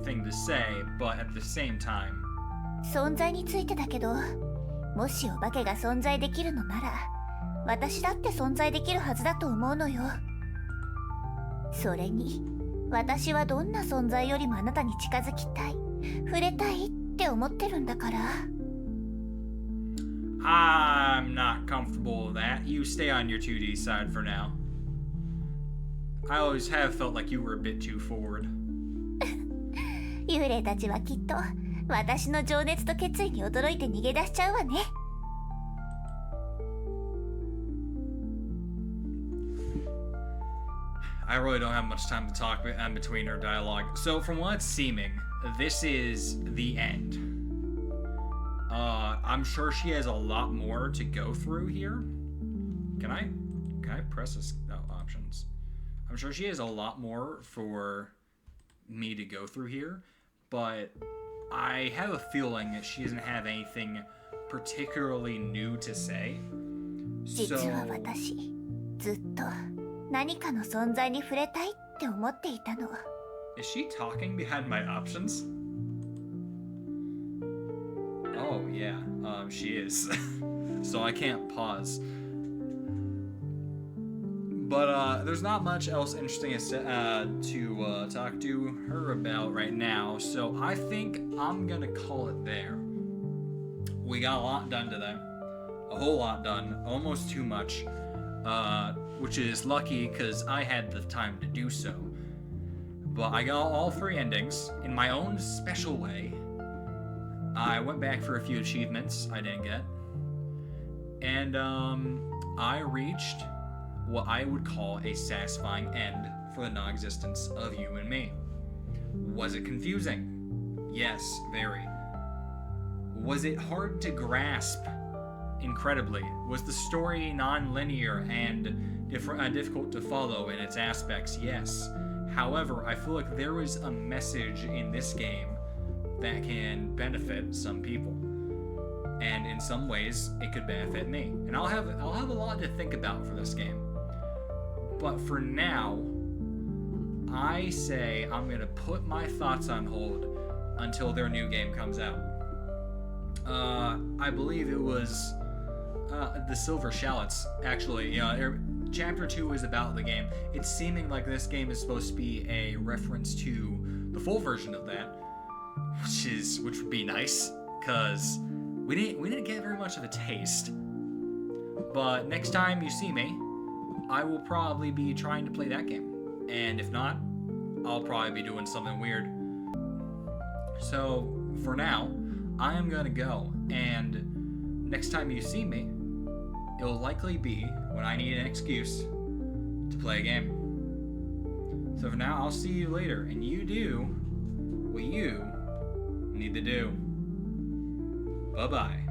thing to say, but at the same time... 存在についてだけどもしお化けが存在できるのなら私だって存在できるはずだと思うのよそれに私はどんな存在よりもあなたに近づきたい触れたいって思ってるんだから I'm not comfortable with that. You stay on your 2D side for now. I always have felt like you were a bit too forward. 幽霊たちはきっと私の情熱と決意に驚いて逃げ出しちゃうわね I really don't have much time to talk between her dialogue. So from what it's seeming, this is the end. I'm sure she has a lot more to go through here. Can I press this? Oh, options. I'm sure she has a lot more for me to go through here, but I have a feeling that she doesn't have anything particularly new to say. 実は私ずっと何かの存在に触れたいって思っていたの Is she talking behind my options? Oh yeah, she is. So I can't pause. But there's not much else interesting to talk to her about right now, so I think I'm gonna call it there. We got a lot done today. A whole lot done. Almost too much. Which is lucky because I had the time to do so. But I got all 3 endings in my own special way. I went back for a few achievements I didn't get. And I reached what I would call a satisfying end for the non-existence of you and me. Was it confusing? Yes, very. Was it hard to grasp? Incredibly. Was the story non-linear and difficult to follow in its aspects? Yes. However, I feel like there was a message in this game that can benefit some people. And in some ways, it could benefit me. And I'll have a lot to think about for this game. But for now, I say I'm gonna put my thoughts on hold until their new game comes out. I believe it was the Silver Shallots, actually. You know, Chapter 2 is about the game. It's seeming like this game is supposed to be a reference to the full version of that, which would be nice, because we didn't get very much of a taste. But next time you see me, I will probably be trying to play that game. And if not, I'll probably be doing something weird. So, for now, I am gonna go, and next time you see me, it will likely be when I need an excuse to play a game. So for now, I'll see you later, and you do what you need to do. Bye-bye.